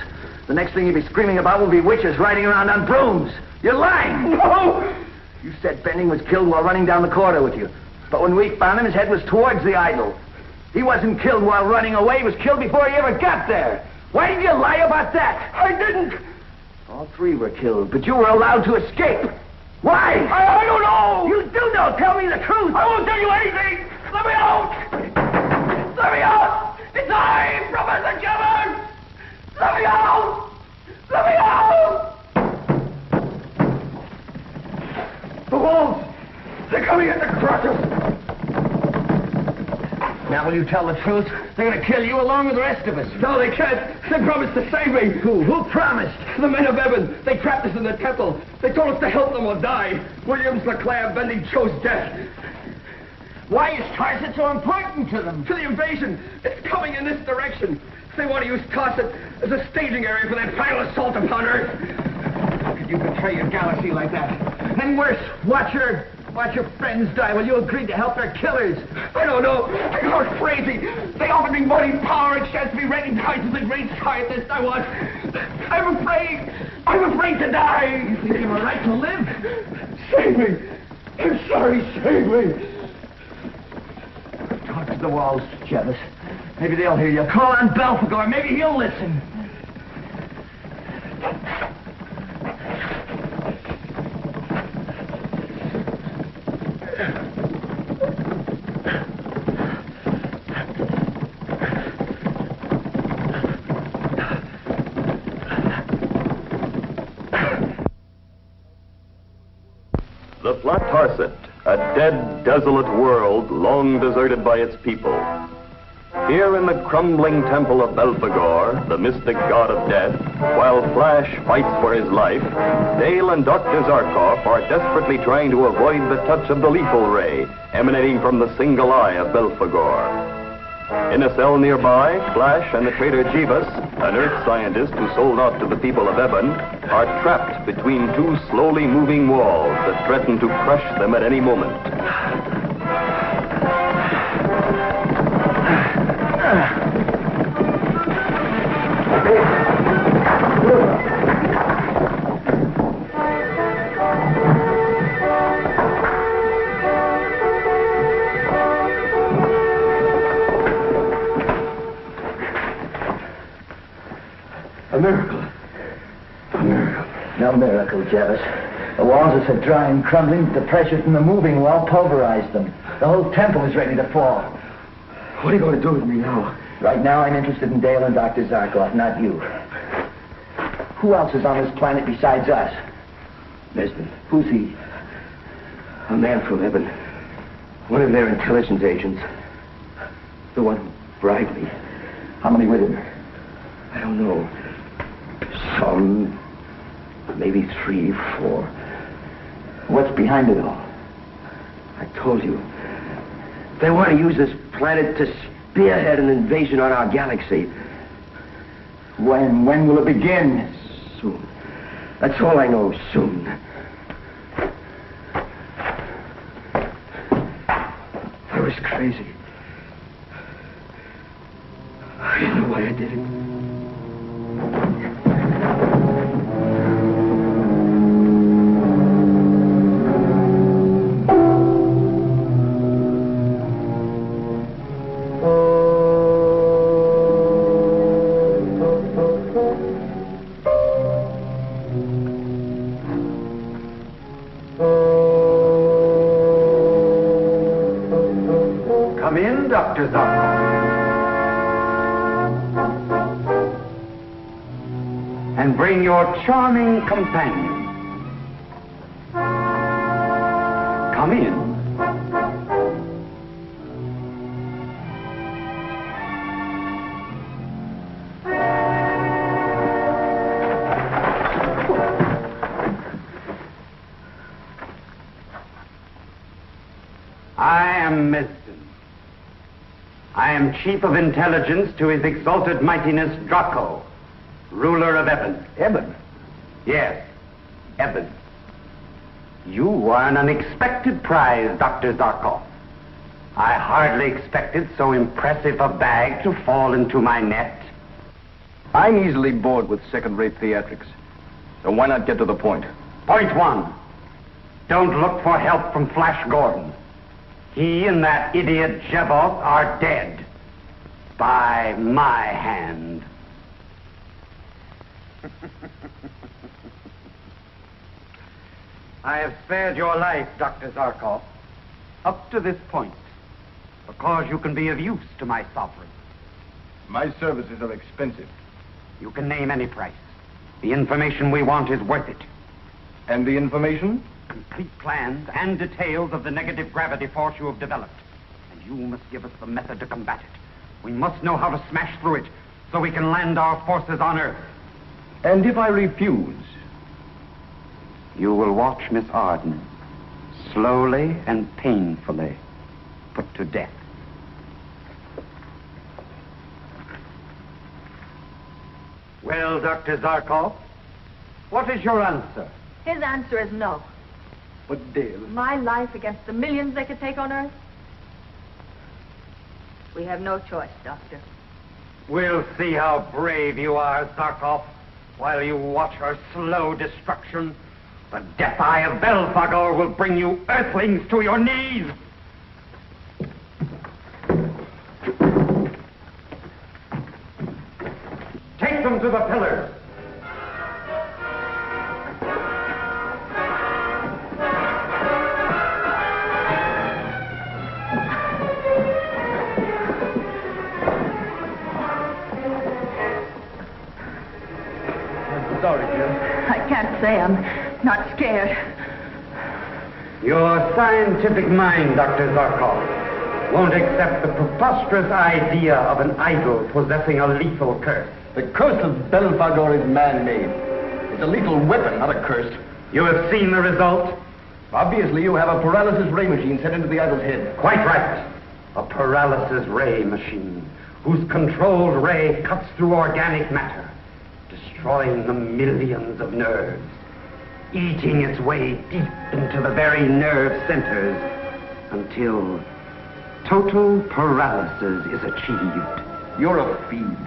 The next thing you'll be screaming about will be witches riding around on brooms. You're lying. No! You said Bending was killed while running down the corridor with you. But when we found him, his head was towards the idol. He wasn't killed while running away. He was killed before he ever got there. Why did you lie about that? I didn't. All three were killed, but you were allowed to escape. Why? I don't know. You do know. Tell me the truth. I won't tell you anything. Let me out. Let me out. It's I, Professor Gabbard. Let me out. Let me out. The wolves. They're coming in to crush us. Now will you tell the truth? They're going to kill you along with the rest of us. No, they can't. They promised to save me. Who? Who promised? The men of Eben. They trapped us in the temple. They told us to help them or die. Williams, LeClaire, Bending chose death. Why is Tarset so important to them? To the invasion. It's coming in this direction. They want to use Tarset as a staging area for that final assault upon Earth. How could you betray your galaxy like that? And worse, watch your friends die while you agreed to help their killers. I don't know. I got crazy. They offered me money, power, and chance to be recognized as the great scientist I was. I'm afraid. I'm afraid to die. You think you have a right to live? Save me. I'm sorry, save me. Talk to the walls, Jealous. Maybe they'll hear you. Call on Belphegor. Maybe he'll listen. The Flat Tarset, a dead, desolate world long deserted by its people. Here in the crumbling temple of Belphegor, the mystic god of death, while Flash fights for his life, Dale and Dr. Zarkov are desperately trying to avoid the touch of the lethal ray emanating from the single eye of Belphegor. In a cell nearby, Flash and the traitor Jeeves, an Earth scientist who sold out to the people of Eben, are trapped between two slowly moving walls that threaten to crush them at any moment. A miracle. A miracle. No miracle, Jealous. The walls are so dry and crumbling, the pressure from the moving wall pulverized them. The whole temple is ready to fall. What are you going to do with me now? Right now, I'm interested in Dale and Dr. Zarkov, not you. Who else is on this planet besides us? Nesbit. Who's he? A man from Eben. One of their intelligence agents. The one who bribed me. How many with him? I don't know. Some. Maybe 3, 4. What's behind it all? I told you. They want to use this planet to spearhead an invasion on our galaxy. When? When will it begin? Soon. That's all I know. Soon. I was crazy. I didn't know why I did it. Come in, Dr. Zarkov. and bring your charming companion. Come in. I am Meston. I am Chief of Intelligence to His Exalted Mightiness Draco, ruler of Eben. Eben? Yes, Eben. You are an unexpected prize, Dr. Zarkov. I hardly expected so impressive a bag to fall into my net. I'm easily bored with second-rate theatrics. So why not get to the point? Point one. Don't look for help from Flash Gordon. He and that idiot Jevov are dead. By my hand. I have spared your life, Dr. Zarkov, up to this point, because you can be of use to my sovereign. My services are expensive. You can name any price. The information we want is worth it. And the information? Complete plans and details of the negative gravity force you have developed. And you must give us the method to combat it. We must know how to smash through it so we can land our forces on Earth. And if I refuse? You will watch Miss Arden slowly and painfully put to death. Well, Dr. Zarkov, what is your answer? His answer is no. But Dale... My life against the millions they could take on Earth? We have no choice, Doctor. We'll see how brave you are, Zarkov, while you watch her slow destruction. The death eye of Belfagor will bring you Earthlings to your knees. Take them to the pillars. Sorry, Jim. I can't say I'm not scared. Your scientific mind, Dr. Zarkov, won't accept the preposterous idea of an idol possessing a lethal curse. The curse of Belfagor is man-made. It's a lethal weapon, not a curse. You have seen the result? Obviously, you have a paralysis ray machine set into the idol's head. Quite right. A paralysis ray machine, whose controlled ray cuts through organic matter, destroying the millions of nerves, eating its way deep into the very nerve centers until total paralysis is achieved. You're a fiend.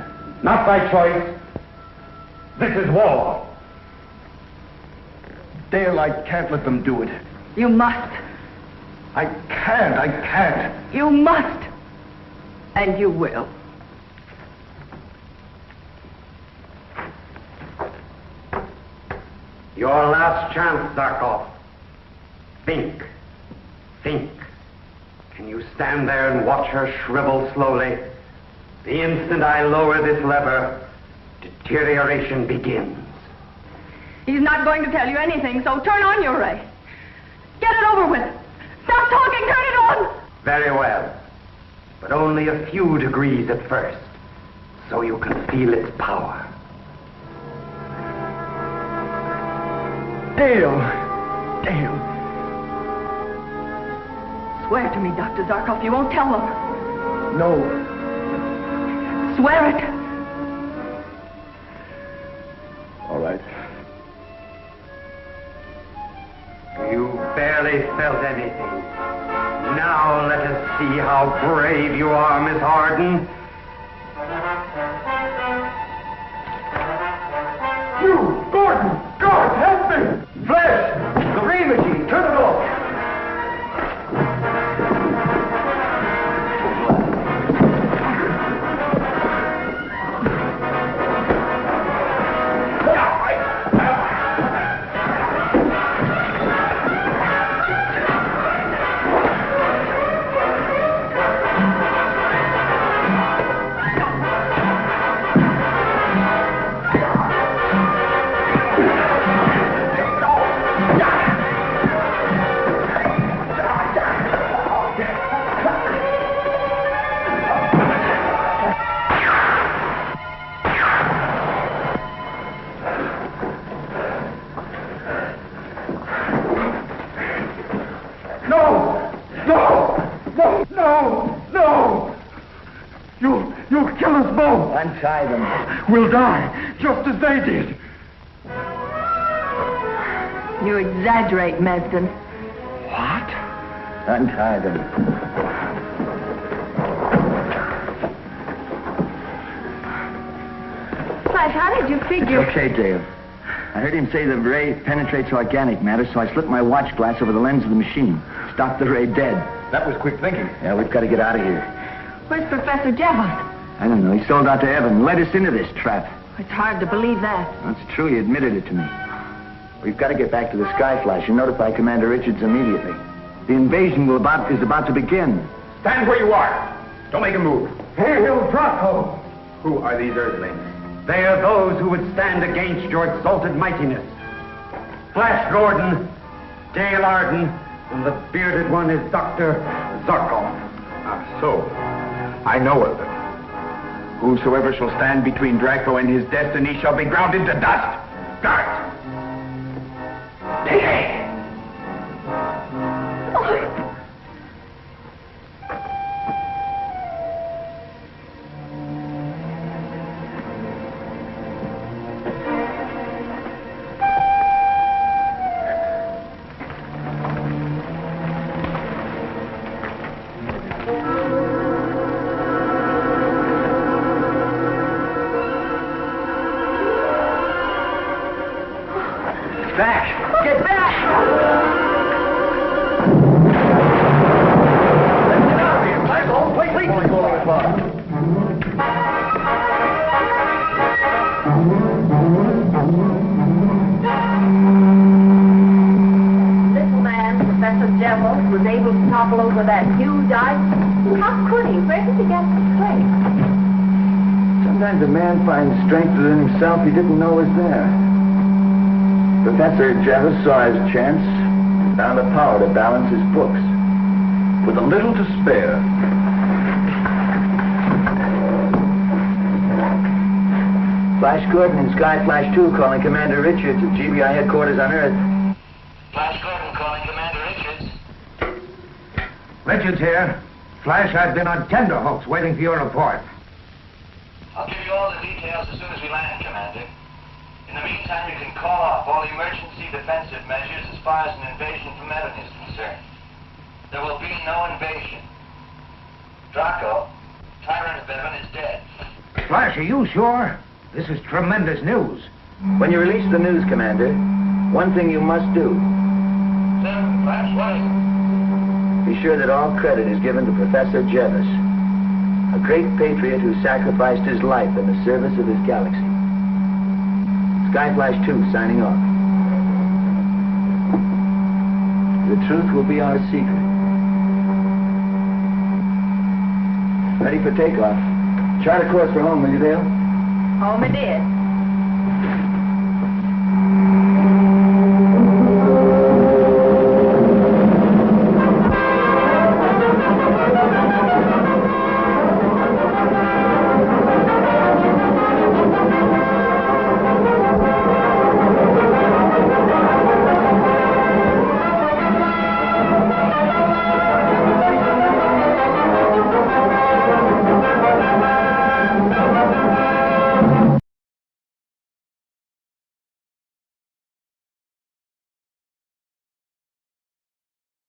Not by choice. This is war. Dale, I can't let them do it. You must. I can't. You must. And you will. Your last chance, Zarkov. Think. Can you stand there and watch her shrivel slowly? The instant I lower this lever, deterioration begins. He's not going to tell you anything, so turn on your ray. Get it over with. Stop talking, turn it on! Very well. But only a few degrees at first, so you can feel its power. Dale. Swear to me, Dr. Zarkov, you won't tell them. No. Swear it. All right. You barely felt anything. Now let us see how brave you are, Miss Arden. You, Gordon! God, help me! Flash! The ray machine, turn it off! Untie them. We'll die, just as they did. You exaggerate, Mesden. What? Untie them. Flash, how did you figure... Okay, Dale. I heard him say the ray penetrates organic matter, so I slipped my watch glass over the lens of the machine. Stopped the ray dead. That was quick thinking. Yeah, we've got to get out of here. Where's Professor Jevons? I don't know. He sold out to Evan, led us into this trap. It's hard to believe that. That's true. He admitted it to me. We've got to get back to the Sky Flash and notify Commander Richards immediately. The invasion is about to begin. Stand where you are. Don't make a move. Hail Draco! Who are these Earthlings? They are those who would stand against your exalted mightiness. Flash Gordon, Dale Arden, and the bearded one is Dr. Zarkov. Ah, so. I know of them. Whosoever shall stand between Draco and his destiny shall be ground into dust. Guards! Sometimes a man finds strength within himself he didn't know was there. Professor Jevons saw his chance and found the power to balance his books. With a little to spare. Flash Gordon and Sky Flash 2 calling Commander Richards at GBI headquarters on Earth. Flash Gordon calling Commander Richards. Richards here. Flash, I've been on tenterhooks waiting for your report. I'll give you all the details as soon as we land, Commander. In the meantime, you can call off all emergency defensive measures as far as an invasion from Evan is concerned. There will be no invasion. Draco, tyrant of Evan, is dead. Flash, are you sure? This is tremendous news. When you release the news, Commander, one thing you must do. Sir, Flash, what is it? Be sure that all credit is given to Professor Jevons, a great patriot who sacrificed his life in the service of his galaxy. Skyflash 2 signing off. The truth will be our secret. Ready for takeoff. Chart a course for home, will you, Dale? Home it is.